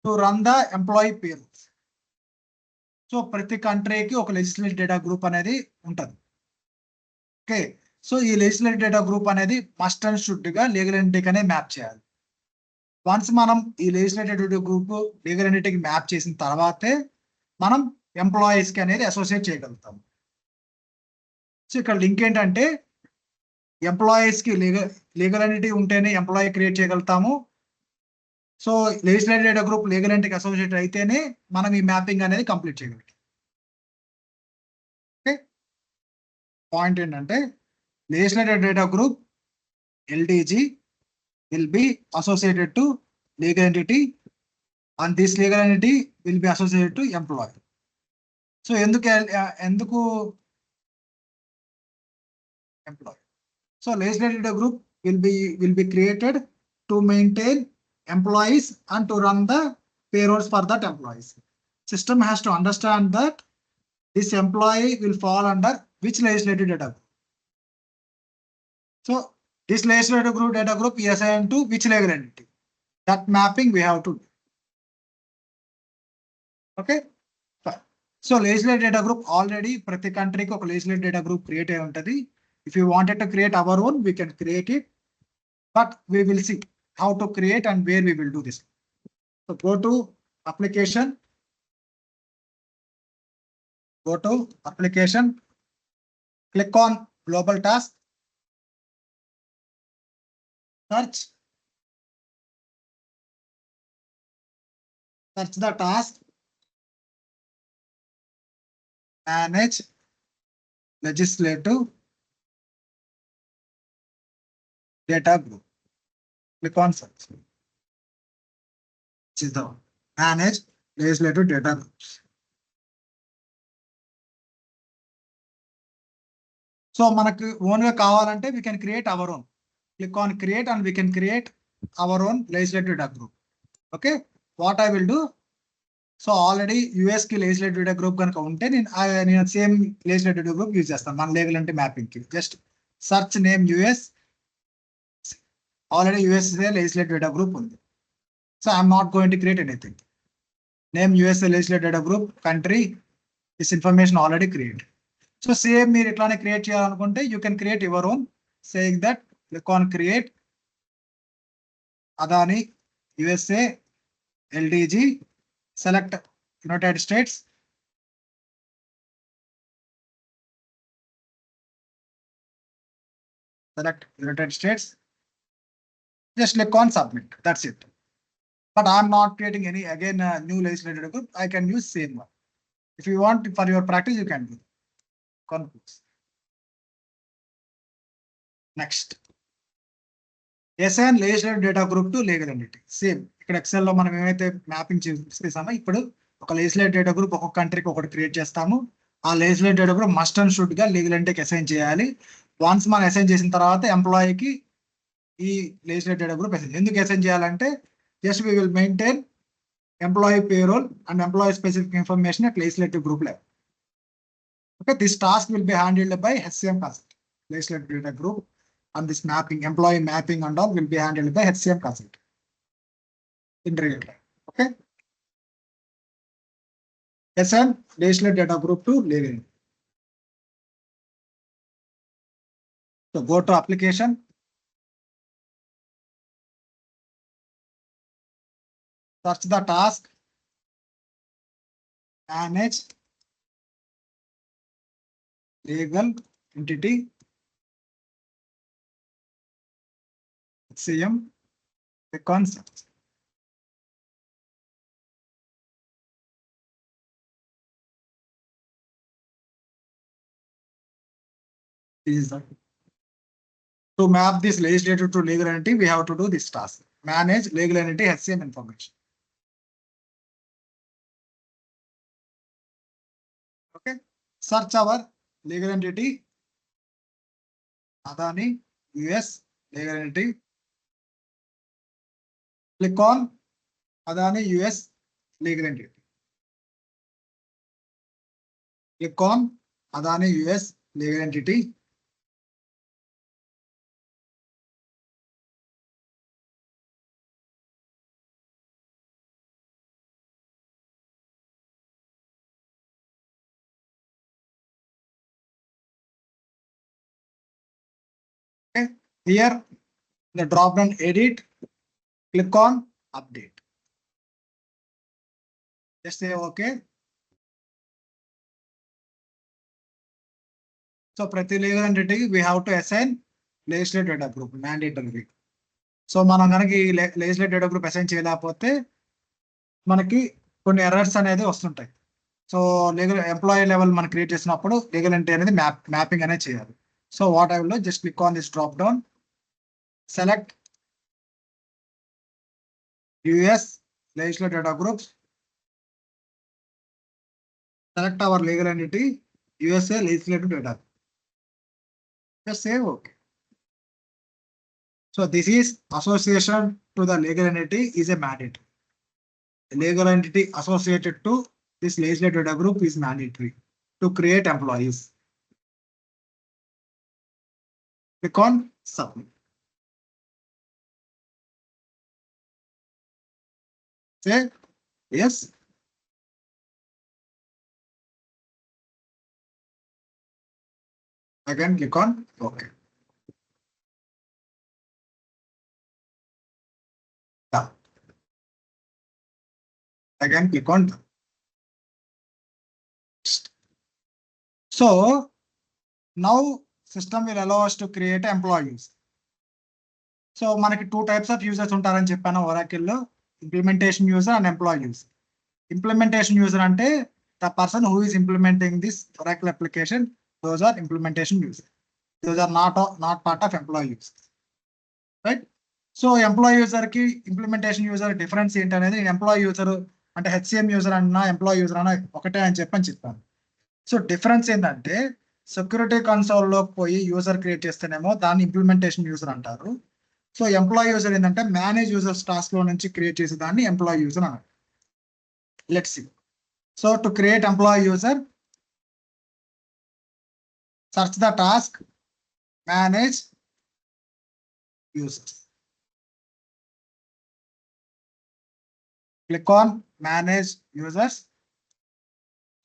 to run the employee payrolls. So ప్రతి కంట్రీకి ఒక legislative data group అనేది ఉంటుంది. Okay, so ఈ legislative data group అనేది must and should గా లీగల్ ఎంటిటీకి అనేది మ్యాప్ చేయాలి. వన్స్ మనం ఈ లెజిస్లేటివ్ డేటా గ్రూప్ లీగల్ ఎంటిటీకి మ్యాప్ చేసిన తర్వాతే మనం ఎంప్లాయీస్ కి అనేది అసోసియేట్ చేయగలుగుతాం. సో ఇక్కడ లింక్ ఏంటంటే ఎంప్లాయీస్ కి లీగల్ ఎంటిటీ ఉంటేనే ఎంప్లాయీ క్రియేట్ చేయగలుగుతాము. So legislative data group legal ఎంటిటీకి అసోసియేట్ అయితేనే మనం ఈ మ్యాపింగ్ అనేది కంప్లీట్ చేయగలుగుతాం. ఓకే, పాయింట్ ఏంటంటే legislative data group LDG will be associated to legal entity and this legal entity will be associated to employee. So ఎందుకు employee? So legislative data group will be created to maintain employees and to run the payrolls for that employees. System has to understand that this employee will fall under which legislative data group. So this legislative group data group is assigned to which legal entity. That mapping we have to do. Okay. So legislative data group already ప్రతి కంట్రీకి ఒక legislative data group create అయి ఉంటది. If you wanted to create our own, we can create it. But we will see how to create and where we will do this. So go to application. Go to application. Click on global task. Search the task. Manage legislative data group. Click on search. This is the one. Manage legislative data groups. So మనకు own గా కావాలంటే we can create our own. Click on create and we can create our own legislative data group. Okay, what I will do, so already US కి legislative data group కనుక ఉంటే నేను same legislative data group use చేస్తాను మన legal అంటే mapping కి. Just search name US. Already US legislative data group ఉంది. So I'm not going to create anything. Name US legislative data group, country, this information already create. So same మీరు ఇట్లానే create చేయాలనుకుంటే you can create your own, saying that click on create Adani USA ఎల్డిజి, select United States. Select United States. Just click on submit. That's it. But I'm not creating any new legislative group. I can use same one. If you want for your practice, you can do. Concludes. Next. SN legislative data group to legal entity. Same. ఇక్కడ XL లో మనం ఏమైతే mapping చేసామో ఇప్పుడు ఒక legislative data group ఒక కంట్రీకి ఒకటి క్రియేట్ చేస్తాము. ఆ legislative data group must and should గా లీగల్ ఎంటిటీకి అసైన్ చేయాలి. వన్స్ మనం అసైన్ చేసిన తర్వాత ఎంప్లాయీకి ఈ legislative data group అసైన్. ఎందుకు అసైన్ చేయాలంటే just we will maintain employee payroll and employee specific information at legislative group level. Okay, this task will be handled by HCM consult. Legislative data group and this mapping, employee mapping and all will be handled by HCM consult in real time. Okay. SN legislative data group to legal. So go to application. Search the task. Manage legal entity. HCM. Click on search. Is that to map this legislative to legal entity, we have to do this task. Manage legal entity HCM information. Okay. Search our legal entity. Adani US legal entity. Click on Adani US legal entity. Click on Adani US legal entity. Here, the drop down edit, click on update. Just say okay. So ప్రతి legal entity we have to assign legislative data group mandatory. So మనం కనుక ఈ legislative data group assign చేయలేకపోతే మనకి కొన్ని errors అనేది వస్తుంటాయి. So legal employee level మనం క్రియేట్ చేసినప్పుడు లీగల్ ఎంట్రీ అనేది మ్యాపింగ్ అనేది చేయాలి. So what I will just click on this drop down, select US legislative data groups, select our legal entity USA legislative data. Just say okay. So this is association to the legal entity is a mandate. The legal entity associated to this legislative data group is mandatory to create employees. Click on submit. Say yes. Again click on okay. Done. Again click on done. So now system will allow us to create employees. So మనకి 2 types of users ఉంటారని చెప్పాను Oracle లో, implementation user and employee user. Implementation user అంటే the person who is implementing this Oracle application, those are implementation users. Those are not part of employee users. Right? So employee user కి implementation user difference ఏంటనేది employee user అంటే HCM user అన్నా employee user అన్నా ఒకటే అని చెప్పాను. So difference ఏంటంటే security console లోకి పోయి యూజర్ క్రియేట్ చేస్తేనేమో దాన్ని ఇంప్లిమెంటేషన్ యూజర్ అంటారు. సో ఎంప్లాయీ యూజర్ ఏంటంటే మేనేజ్ యూజర్స్ టాస్క్ లో నుంచి క్రియేట్ చేసే దాన్ని ఎంప్లాయీ యూజర్ అన్నారు. Let's see. So to create employee user, search the task, manage users. Click on manage users.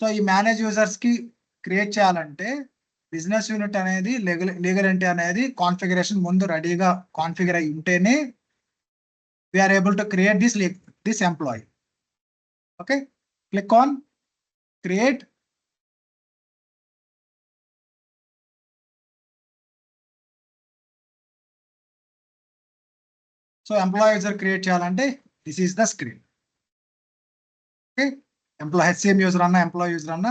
So ఈ మేనేజ్ యూజర్స్ కి క్రియేట్ చేయాలంటే బిజినెస్ యూనిట్ అనేది లీగల్ ఎంటిటీ అనేది కాన్ఫిగరేషన్ ముందు రెడీగా కాన్ఫిగర్ అయి ఉంటేనే we are able to create this employee. Okay, click on create. So employee user create చేయాలంటే this is the screen. Okay, employee HCM user అన్న ఎంప్లాయీ యూజర్ అన్న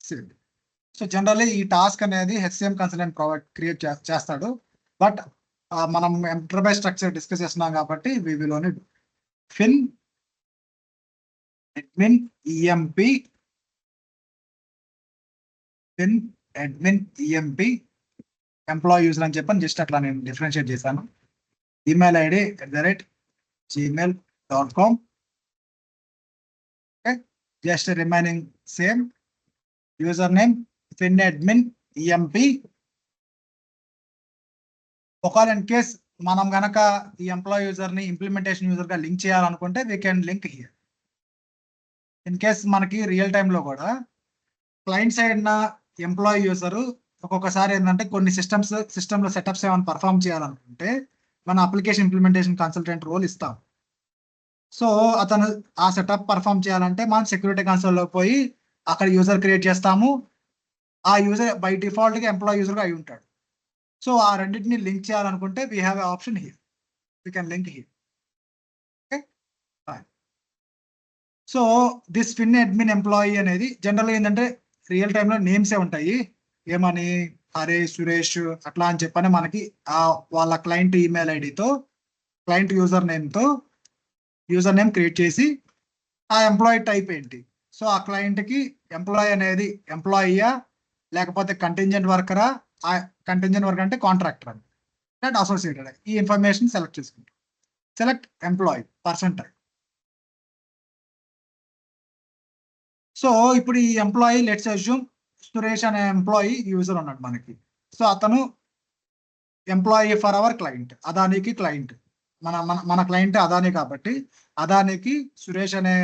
సేమ్. సో జనరల్లీ ఈ task అనేది HCM కన్సల్టెంట్ క్రియేట్ చేస్తాడు. But మనం enterprise structure discuss చేస్తున్నాం కాబట్టి we will only do fin admin EMP fin admin EMP employee user అని చెప్పని జస్ట్ అట్లా నేను డిఫరెన్షియేట్ చేశాను. Email ID @gmail.com. Okay, just remaining same. User name FinAdmin EMP. ఒకవేళ ఇన్ కేస్ మనం గనక ఈ ఎంప్లాయీ యూజర్ ని ఇంప్లిమెంటేషన్ యూజర్ గా లింక్ చేయాలనుకుంటే we can link here. In case మనకి రియల్ టైమ్ లో కూడా క్లయింట్ సైడ్ నా ఎంప్లాయీ యూజర్ ఒక్కొక్కసారి ఏంటంటే కొన్ని సిస్టమ్ లో సెటప్స్ ఏమైనా పర్ఫామ్ చేయాలనుకుంటే మన అప్లికేషన్ ఇంప్లిమెంటేషన్ కన్సల్టెంట్ రోల్ ఇస్తాం. సో అతను ఆ సెటప్ పర్ఫామ్ చేయాలంటే మనం సెక్యూరిటీ కన్సోల్ లో పోయి అక్కడ యూజర్ క్రియేట్ చేస్తాము. ఆ యూజర్ బై డిఫాల్ట్ గా ఎంప్లాయీ యూజర్ గా అయి ఉంటాడు. సో ఆ రెండింటిని లింక్ చేయాలనుకుంటే we have a option here, we can link here. Okay, so this FinAdmin employee అనేది జనరల్ ఏంటంటే రియల్ టైమ్ లో నేమ్సే ఉంటాయి. ఏమని హరీష్, సురేష్ అట్లా అని చెప్పని మనకి వాళ్ళ క్లయింట్ ఈమెయిల్ ఐడితో క్లయింట్ యూజర్ నేమ్ క్రియేట్ చేసి ఆ ఎంప్లాయీ టైప్ ఏంటి. సో ఆ క్లయింట్ కి ఎంప్లాయీ అనేది ఎంప్లాయీయా లేకపోతే కంటింజెంట్ వర్కరా, ఆ కంటింజెంట్ వర్కర్ అంటే కాంట్రాక్టర్ అని అండ్ అసోసియేటెడ్ ఈ ఇన్ఫర్మేషన్ సెలెక్ట్ చేసుకుంటాం. Select employee person type. So ఇప్పుడు ఈ ఎంప్లాయీ లెట్స్ అస్యూమ్ సురేష్ అనే ఎంప్లాయీ యూజర్ ఉన్నాడు మనకి. సో అతను ఎంప్లాయీ ఫర్ అవర్ క్లయింట్, అదానికి క్లయింట్. మన క్లయింట్ అదాని కాబట్టి అదానికి సురేష్ అనే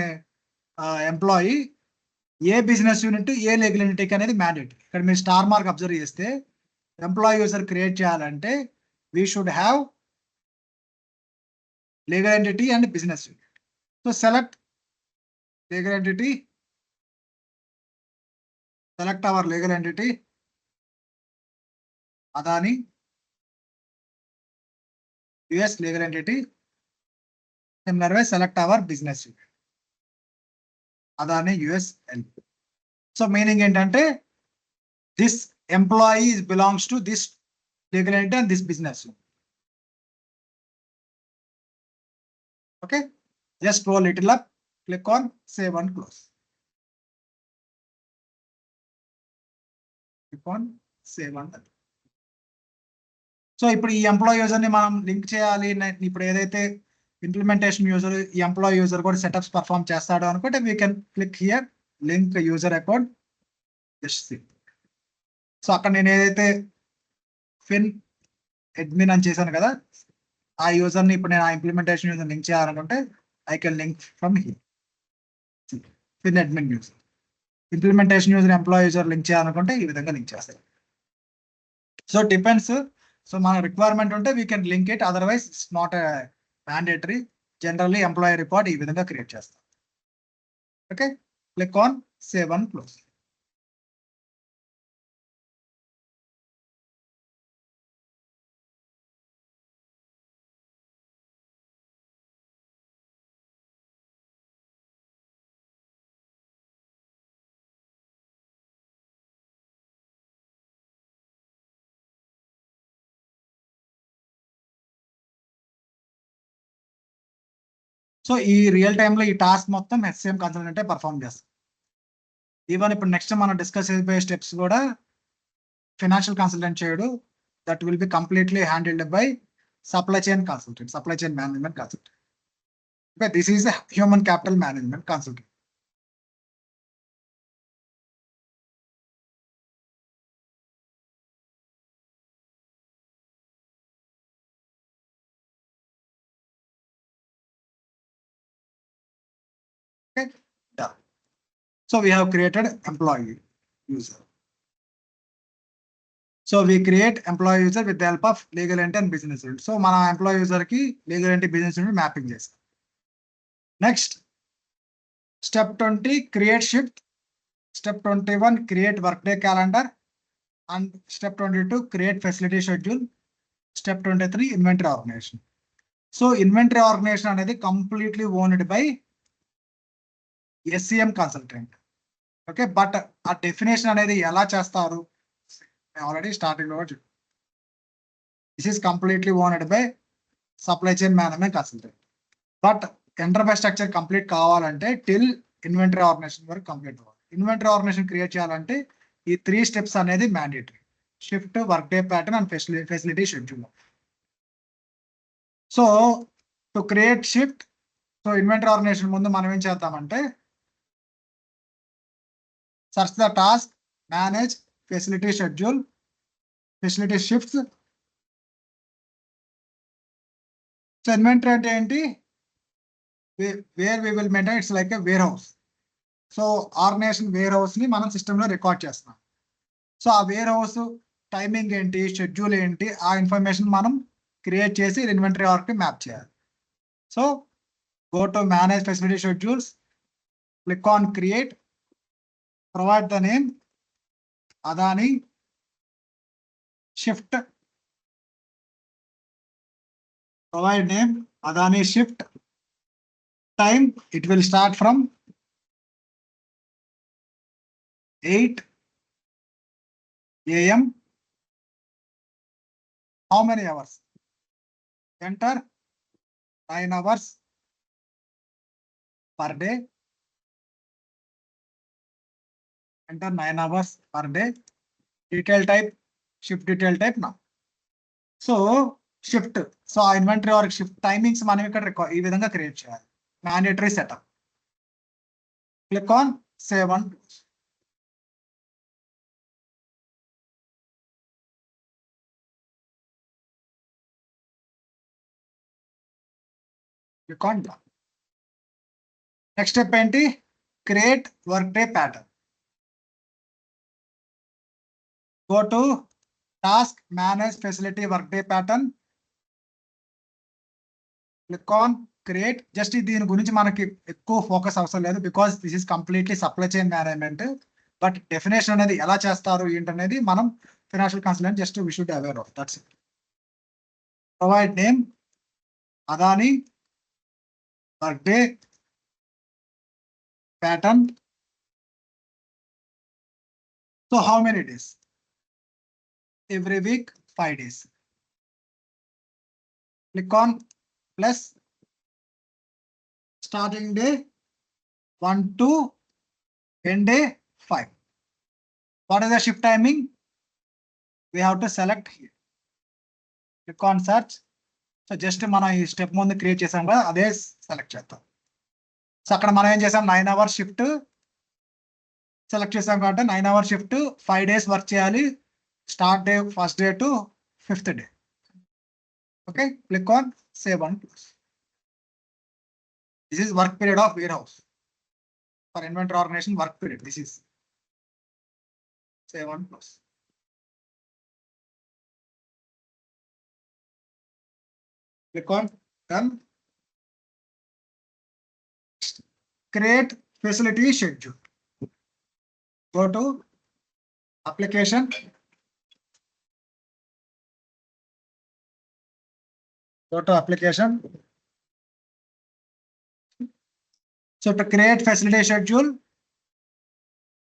employee a business unit a legal ఎంటిటీకి అనేది మ్యాండేట్. ఇక్కడ మీరు స్టార్ మార్క్ అబ్జర్వ్ చేస్తే ఎంప్లాయీ యూజర్ క్రియేట్ చేయాలంటే we should have legal entity and business unit. So select legal entity, select our legal entity, Adani, US legal entity. Similar way, select our business unit, Adani US LP. So meaning ఏంటంటే this employee belongs to this legal entity and this business unit. Okay, just scroll little up, click on save and close. Click on save and close. So ఇప్పుడు ఈ employee user ని మనం link చేయాలి. ఇప్పుడు ఏదైతే implementation user ఈ employee user కూడా setups perform చేస్తాడు అనుకుంటే we can click here link user account. So అక్కడ నేను ఏదైతే ఫిన్ అడ్మిన్ అని చేశాను కదా, ఆ యూజర్ ని ఇప్పుడు నేను ఆ ఇంప్లిమెంటేషన్ యూజర్ లింక్ చేయాలనుకుంటే I can link from here fin admin user. Implementation user employee user link చేయాలనుకుంటే ఈ విధంగా లింక్ చేస్తాను. So depends. సో మన రిక్వైర్మెంట్ ఉంటే we can link it, otherwise it's not mandatory. Generally employee report ఈ విధంగా create చేస్తాం. Okay, click on save and close. So ఈ రియల్ టైంలో ఈ టాస్క్ మొత్తం HCM కన్సల్టెంటే పర్ఫామ్ చేస్తాం. ఈవెన్ ఇప్పుడు నెక్స్ట్ మనం డిస్కస్ అయిపోయే స్టెప్స్ కూడా ఫైనాన్షియల్ కన్సల్టెంట్ చేయడు. That will be completely handled by supply chain consultant, supply chain management consultant. Okay, this is human capital management consultant. Okay, done. So we have created employee user. So we create employee user with the help of legal entity and business unit. So మన employee user కి legal entity business unit mapping చేస్తాం. Next, step 20 create shift. Step 21 create workday calendar. And step 22 create facility schedule. Step 23 inventory organization. So inventory organization అనేది completely owned by SCM consultant. Okay, but ఆ definition అనేది ఎలా చేస్తారు already starting లో. This is completely owned by supply chain management consultant. But enterprise structure complete కావాలంటే till inventory organization వరకు complete అవ్వాలి. Inventory organization create చేయాలంటే ఈ 3 స్టెప్స్ అనేది mandatory: shift, work day pattern and facility schedule. So to create shift, so inventory organization ముందు మనం ఏం చేద్దామంటే search the task, manage, facility schedule, facility shifts. So inventory అంటే ఏంటి? Where we will maintain, it's like a warehouse. So organization warehouse ని మనం system లో record చేస్తున్నాం. సో ఆ వేర్ హౌస్ టైమింగ్ ఏంటి, షెడ్యూల్ ఏంటి, ఆ ఇన్ఫర్మేషన్ మనం క్రియేట్ చేసి ఇన్వెంటరీ ఆర్క్ మ్యాప్ చేయాలి. So go to manage facility schedules, click on create, provide the name Adani shift, provide name Adani shift, time it will start from 8 AM. How many hours? Enter 9 hours per day. Enter 9 hours per day. Detail type, shift detail type now. So shift, so ఆ inventory or shift timings మనం ఇక్కడ ఈ విధంగా create చేయాలి. Mandatory setup. Click on save and close. Click on done. Next step ఏంటి? Create work day pattern. Go to task, manage, facility, workday pattern. Click on create. Just దీని గురించి మనకి ఎక్కువ ఫోకస్ అవసరం లేదు, because this is completely supply chain management. But definition అనేది ఎలా చేస్తారు ఏంటనేది మనం financial consultant just we should aware of, that's it. Provide name Adani, birthday, pattern. So how many days? Every week, 5 days. Click on plus starting day 1 to end day 5. What is the shift timing? We have to select here. Click on search. So just మనం ఈ step ముందు create చేసాం కదా, అదే select చేద్దాం. So అక్కడ మనం ఏం చేసాం, 9 hours షిఫ్ట్ సెలెక్ట్ చేసాం కాబట్టి 9 hours షిఫ్ట్ 5 days వర్క్ చేయాలి, start day first day to 5th day. Okay, click on save and close. This is work period of warehouse for inventory organization. Work period this is save and close. Click on done. Create facility schedule. Go to application. Go to application. So to create facility schedule,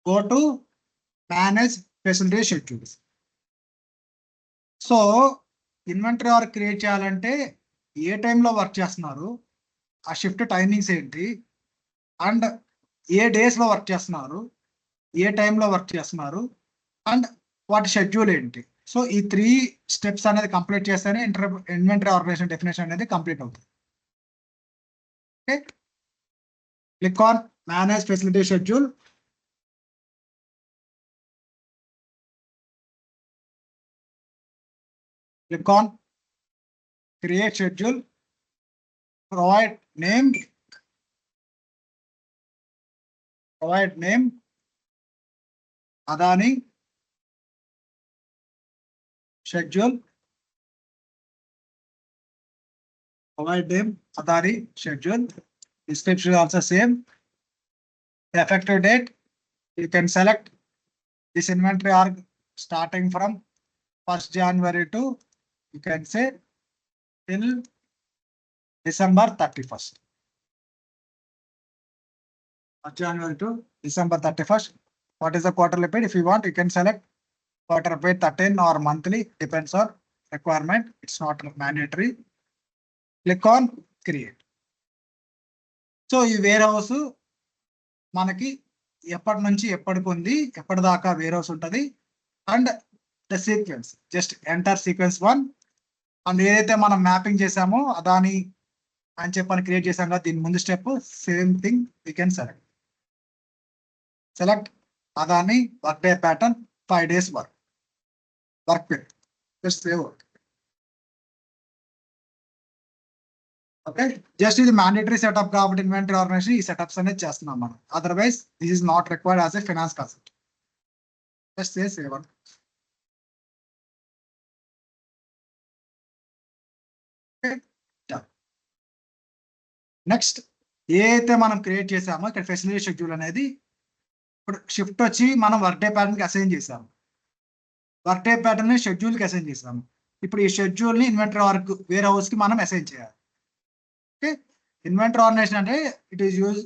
go to manage facility schedules. So inventory are create చేయాలంటే ఏ టైంలో work చేస్తున్నారు, ఆ shift timings ఏంటి, and ఏ డేస్లో work చేస్తున్నారు, ఏ టైంలో work చేస్తున్నారు, and వాటి షెడ్యూల్ ఏంటి. సో ఈ 3 steps అనేది కంప్లీట్ చేస్తేనే ఇన్వెంటరీ ఆర్గనైజేషన్ డెఫినేషన్ అనేది కంప్లీట్ అవుతుంది. Okay, click on manage facility schedule. Click on create schedule. Provide name. Provide name Adani. Schedule. Provide name Adani schedule. Description also same. The effective date, you can select this inventory org starting from 1st January to, you can say, till December 31st. January to December 31st. What is the quarterly paid? If you want, you can select quarter paid 13 or monthly, depends on requirement. It's not mandatory. Click on create. So ఈ wear house మనకి ఎప్పటి నుంచి ఎప్పటికి ఉంది, ఎప్పటిదాకా wear house ఉంటుంది, and the sequence just enter sequence 1. And ఏదైతే మనం మ్యాపింగ్ చేసామో అదాని అని చెప్పని క్రియేట్ చేసాం కదా, దీని ముందు step same thing. We can select Adani work day pattern 5 days work period. Just save. Okay, just ఇది మ్యాండేటరీ సెటప్ కాబట్టి ఇన్వెంటరీ ఆర్గనైజేషన్ ఈ సెటప్స్ అనేది చేస్తున్నాం మనం. Otherwise this is not required as a finance concept. Just save. Next ఏదైతే మనం create చేసామో ఇక్కడ ఫెసిలిటీ షెడ్యూల్ అనేది, ఇప్పుడు షిఫ్ట్ వచ్చి మనం వర్క్ డే ప్యాటర్న్కి అసైన్ చేసాము, వర్క్ డే ప్యాటర్న్ షెడ్యూల్కి అసైన్ చేసాము. ఇప్పుడు ఈ షెడ్యూల్ని ఇన్వెంటరీ వేర్ హౌస్కి మనం అసైన్ చేయాలి. ఓకే, ఇన్వెంటరీ ఆర్గనైజేషన్ అంటే it is use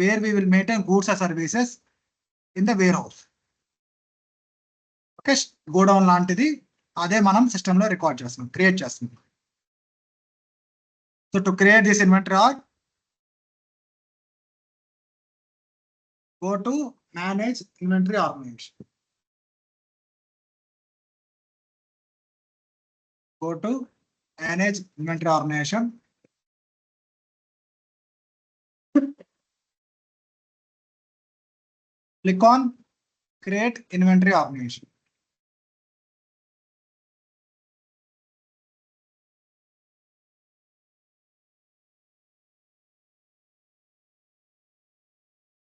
where we will maintain goods or services in the warehouse. Okay, godown లాంటిది, అదే మనం సిస్టంలో రికార్డ్ చేస్తున్నాం, క్రియేట్ చేస్తున్నాం. So to create this inventory org, go to manage inventory organization. Go to manage inventory organization. Click on create inventory organization.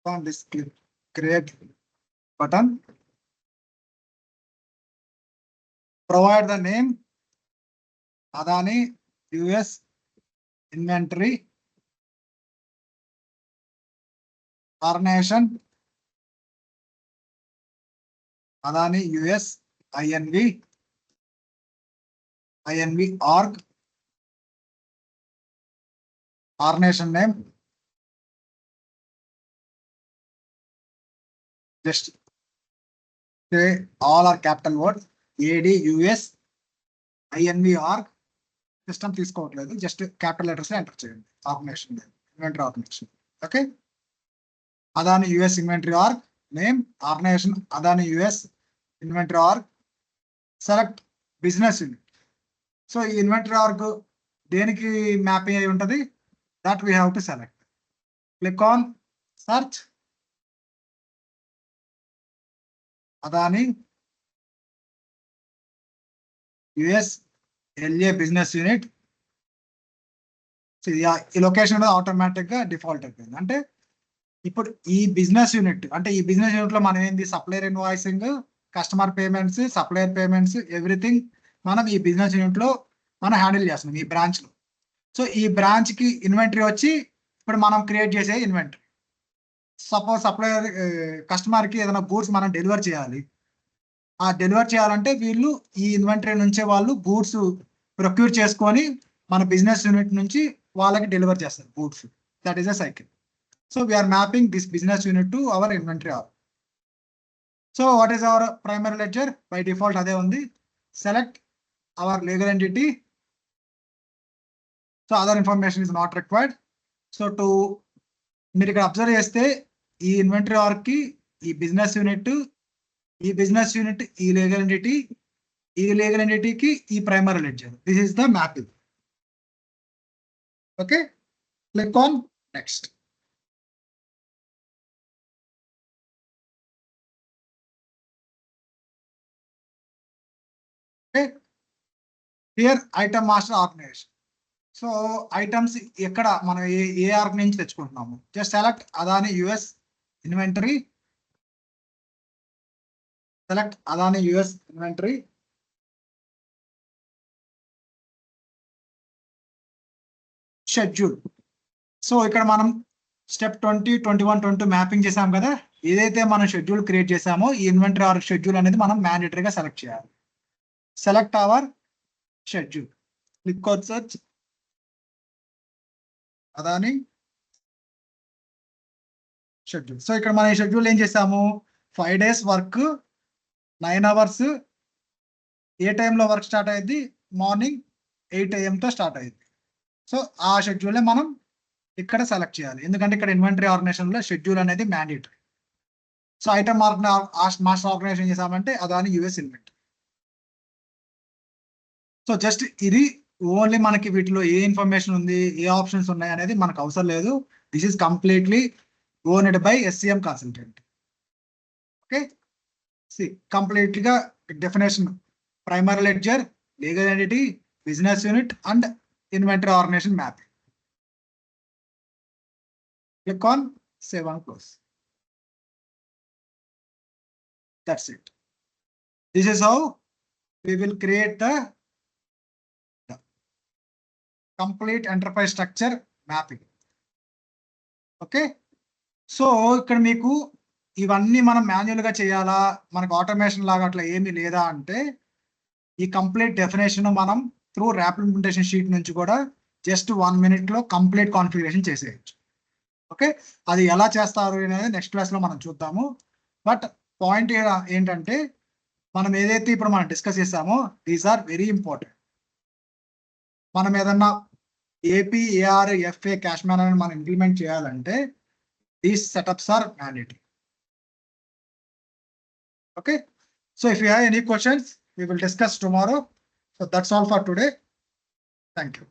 On this create button, provide the name Adani US inventory, organization, Adani US, INV, org, organization name, just say all are capital words, AD US, INV org, system తీసుకోవట్లేదు, just capital letters enter చేయండి. Organization name, inventory organization. Okay, Adani US inventory org name, organization Adani US inventory org, select business unit. So ఈ inventory org దేనికి mapping అయి ఉంటుంది, that we have to select. Click on search, Adani US LA business unit. ఈ location అనేది automatic గా default అయిపోయింది. అంటే ఇప్పుడు ఈ బిజినెస్ యూనిట్, అంటే ఈ బిజినెస్ యూనిట్ లో మనం ఏంది, supplier invoicing, customer payments, supplier payments, everything మనం ఈ బిజినెస్ యూనిట్ లో మనం హ్యాండిల్ చేస్తున్నాం ఈ బ్రాంచ్ లో. సో ఈ బ్రాంచ్ కి ఇన్వెంటరీ వచ్చి ఇప్పుడు మనం క్రియేట్ చేసే ఇన్వెంటరీ. సపోజ్ సప్లయర్ కస్టమర్ కి ఏదైనా గూడ్స్ మనం డెలివర్ చేయాలి. ఆ డెలివర్ చేయాలంటే వీళ్ళు ఈ ఇన్వెంటరీ నుంచే వాళ్ళు గూడ్స్ ప్రొక్యూర్ చేసుకొని మన బిజినెస్ యూనిట్ నుంచి వాళ్ళకి డెలివర్ చేస్తారు goods. That is a cycle. So we are mapping this business unit to our inventory org. So what is our primary ledger? By default అదే ఉంది. Select our legal entity. So other information is not required. So మీరు ఇక్కడ observe చేస్తే ఈ inventory org కి ఈ business unit, ఈ business unit, ఈ లీగల్ ఎంటిటీ, ఈ లీగల్ ఎంటిటీకి ఈ primary ledger. This is the mapping. Okay, click on next. Here item master organization. So items ఎక్కడ మనం ఏ ఆర్గ్ నుంచి తెచ్చుకుంటున్నాము, just select Adani US inventory, select Adani US inventory, schedule. So ఇక్కడ మనం స్టెప్ 20, 21, 22 మ్యాపింగ్ చేసాం కదా. ఏదైతే మనం షెడ్యూల్ క్రియేట్ చేసామో ఈ ఇన్వెంటరీ ఆర్గ్ షెడ్యూల్ అనేది మనం మ్యాండేటరీగా సెలెక్ట్ చేయాలి. Select our schedule, click on search, Adani schedule. So ఇక్కడ మనం ఈ షెడ్యూల్ ఏం చేసాము, 5 days వర్క్, 9 hours. ఏ టైంలో వర్క్ స్టార్ట్ అయ్యింది, మార్నింగ్ 8 AM తో స్టార్ట్ అయ్యింది. సో ఆ షెడ్యూల్ మనం ఇక్కడ సెలెక్ట్ చేయాలి, ఎందుకంటే ఇక్కడ ఇన్వెంటరీ ఆర్గనైజేషన్ లో షెడ్యూల్ అనేది mandatory. So item master organization ఏం చేసామంటే Adani US inventory. So just ఇది ఓన్లీ మనకి వీటిలో ఏ ఇన్ఫర్మేషన్ ఉంది, ఏ ఆప్షన్స్ ఉన్నాయి అనేది మనకు అవసరం లేదు. This is completely owned by SCM consultant. Okay, complete గా definition, primary ledger, legal entity, business unit and inventory organization mapping. Click on save and close. That's it. This is how we will create the complete enterprise structure mapping. Okay, so ఇక్కడ మీకు ఇవన్నీ మనం manual గా చేయాలా, మనకు automation లాగా అట్లా ఏమీ లేదా అంటే, ఈ కంప్లీట్ డెఫినేషన్ మనం త్రూ ర్యాప్ ఇంప్లిమెంటేషన్ షీట్ నుంచి కూడా జస్ట్ 1 minute లో కంప్లీట్ కాన్ఫిగరేషన్ చేసేయచ్చు. ఓకే, అది ఎలా చేస్తారు అనేది నెక్స్ట్ క్లాస్ లో మనం చూద్దాము. బట్ పాయింట్ ఏంటంటే, మనం ఏదైతే ఇప్పుడు మనం డిస్కస్ చేసామో దీస్ ఆర్ వెరీ ఇంపార్టెంట్. మనం ఏదన్నా AP, AR, FA, cash management మనం ఇంప్లిమెంట్ చేయాలంటే these setups are mandatory. Okay, so if you have any questions we will discuss tomorrow. So that's all for today. Thank you.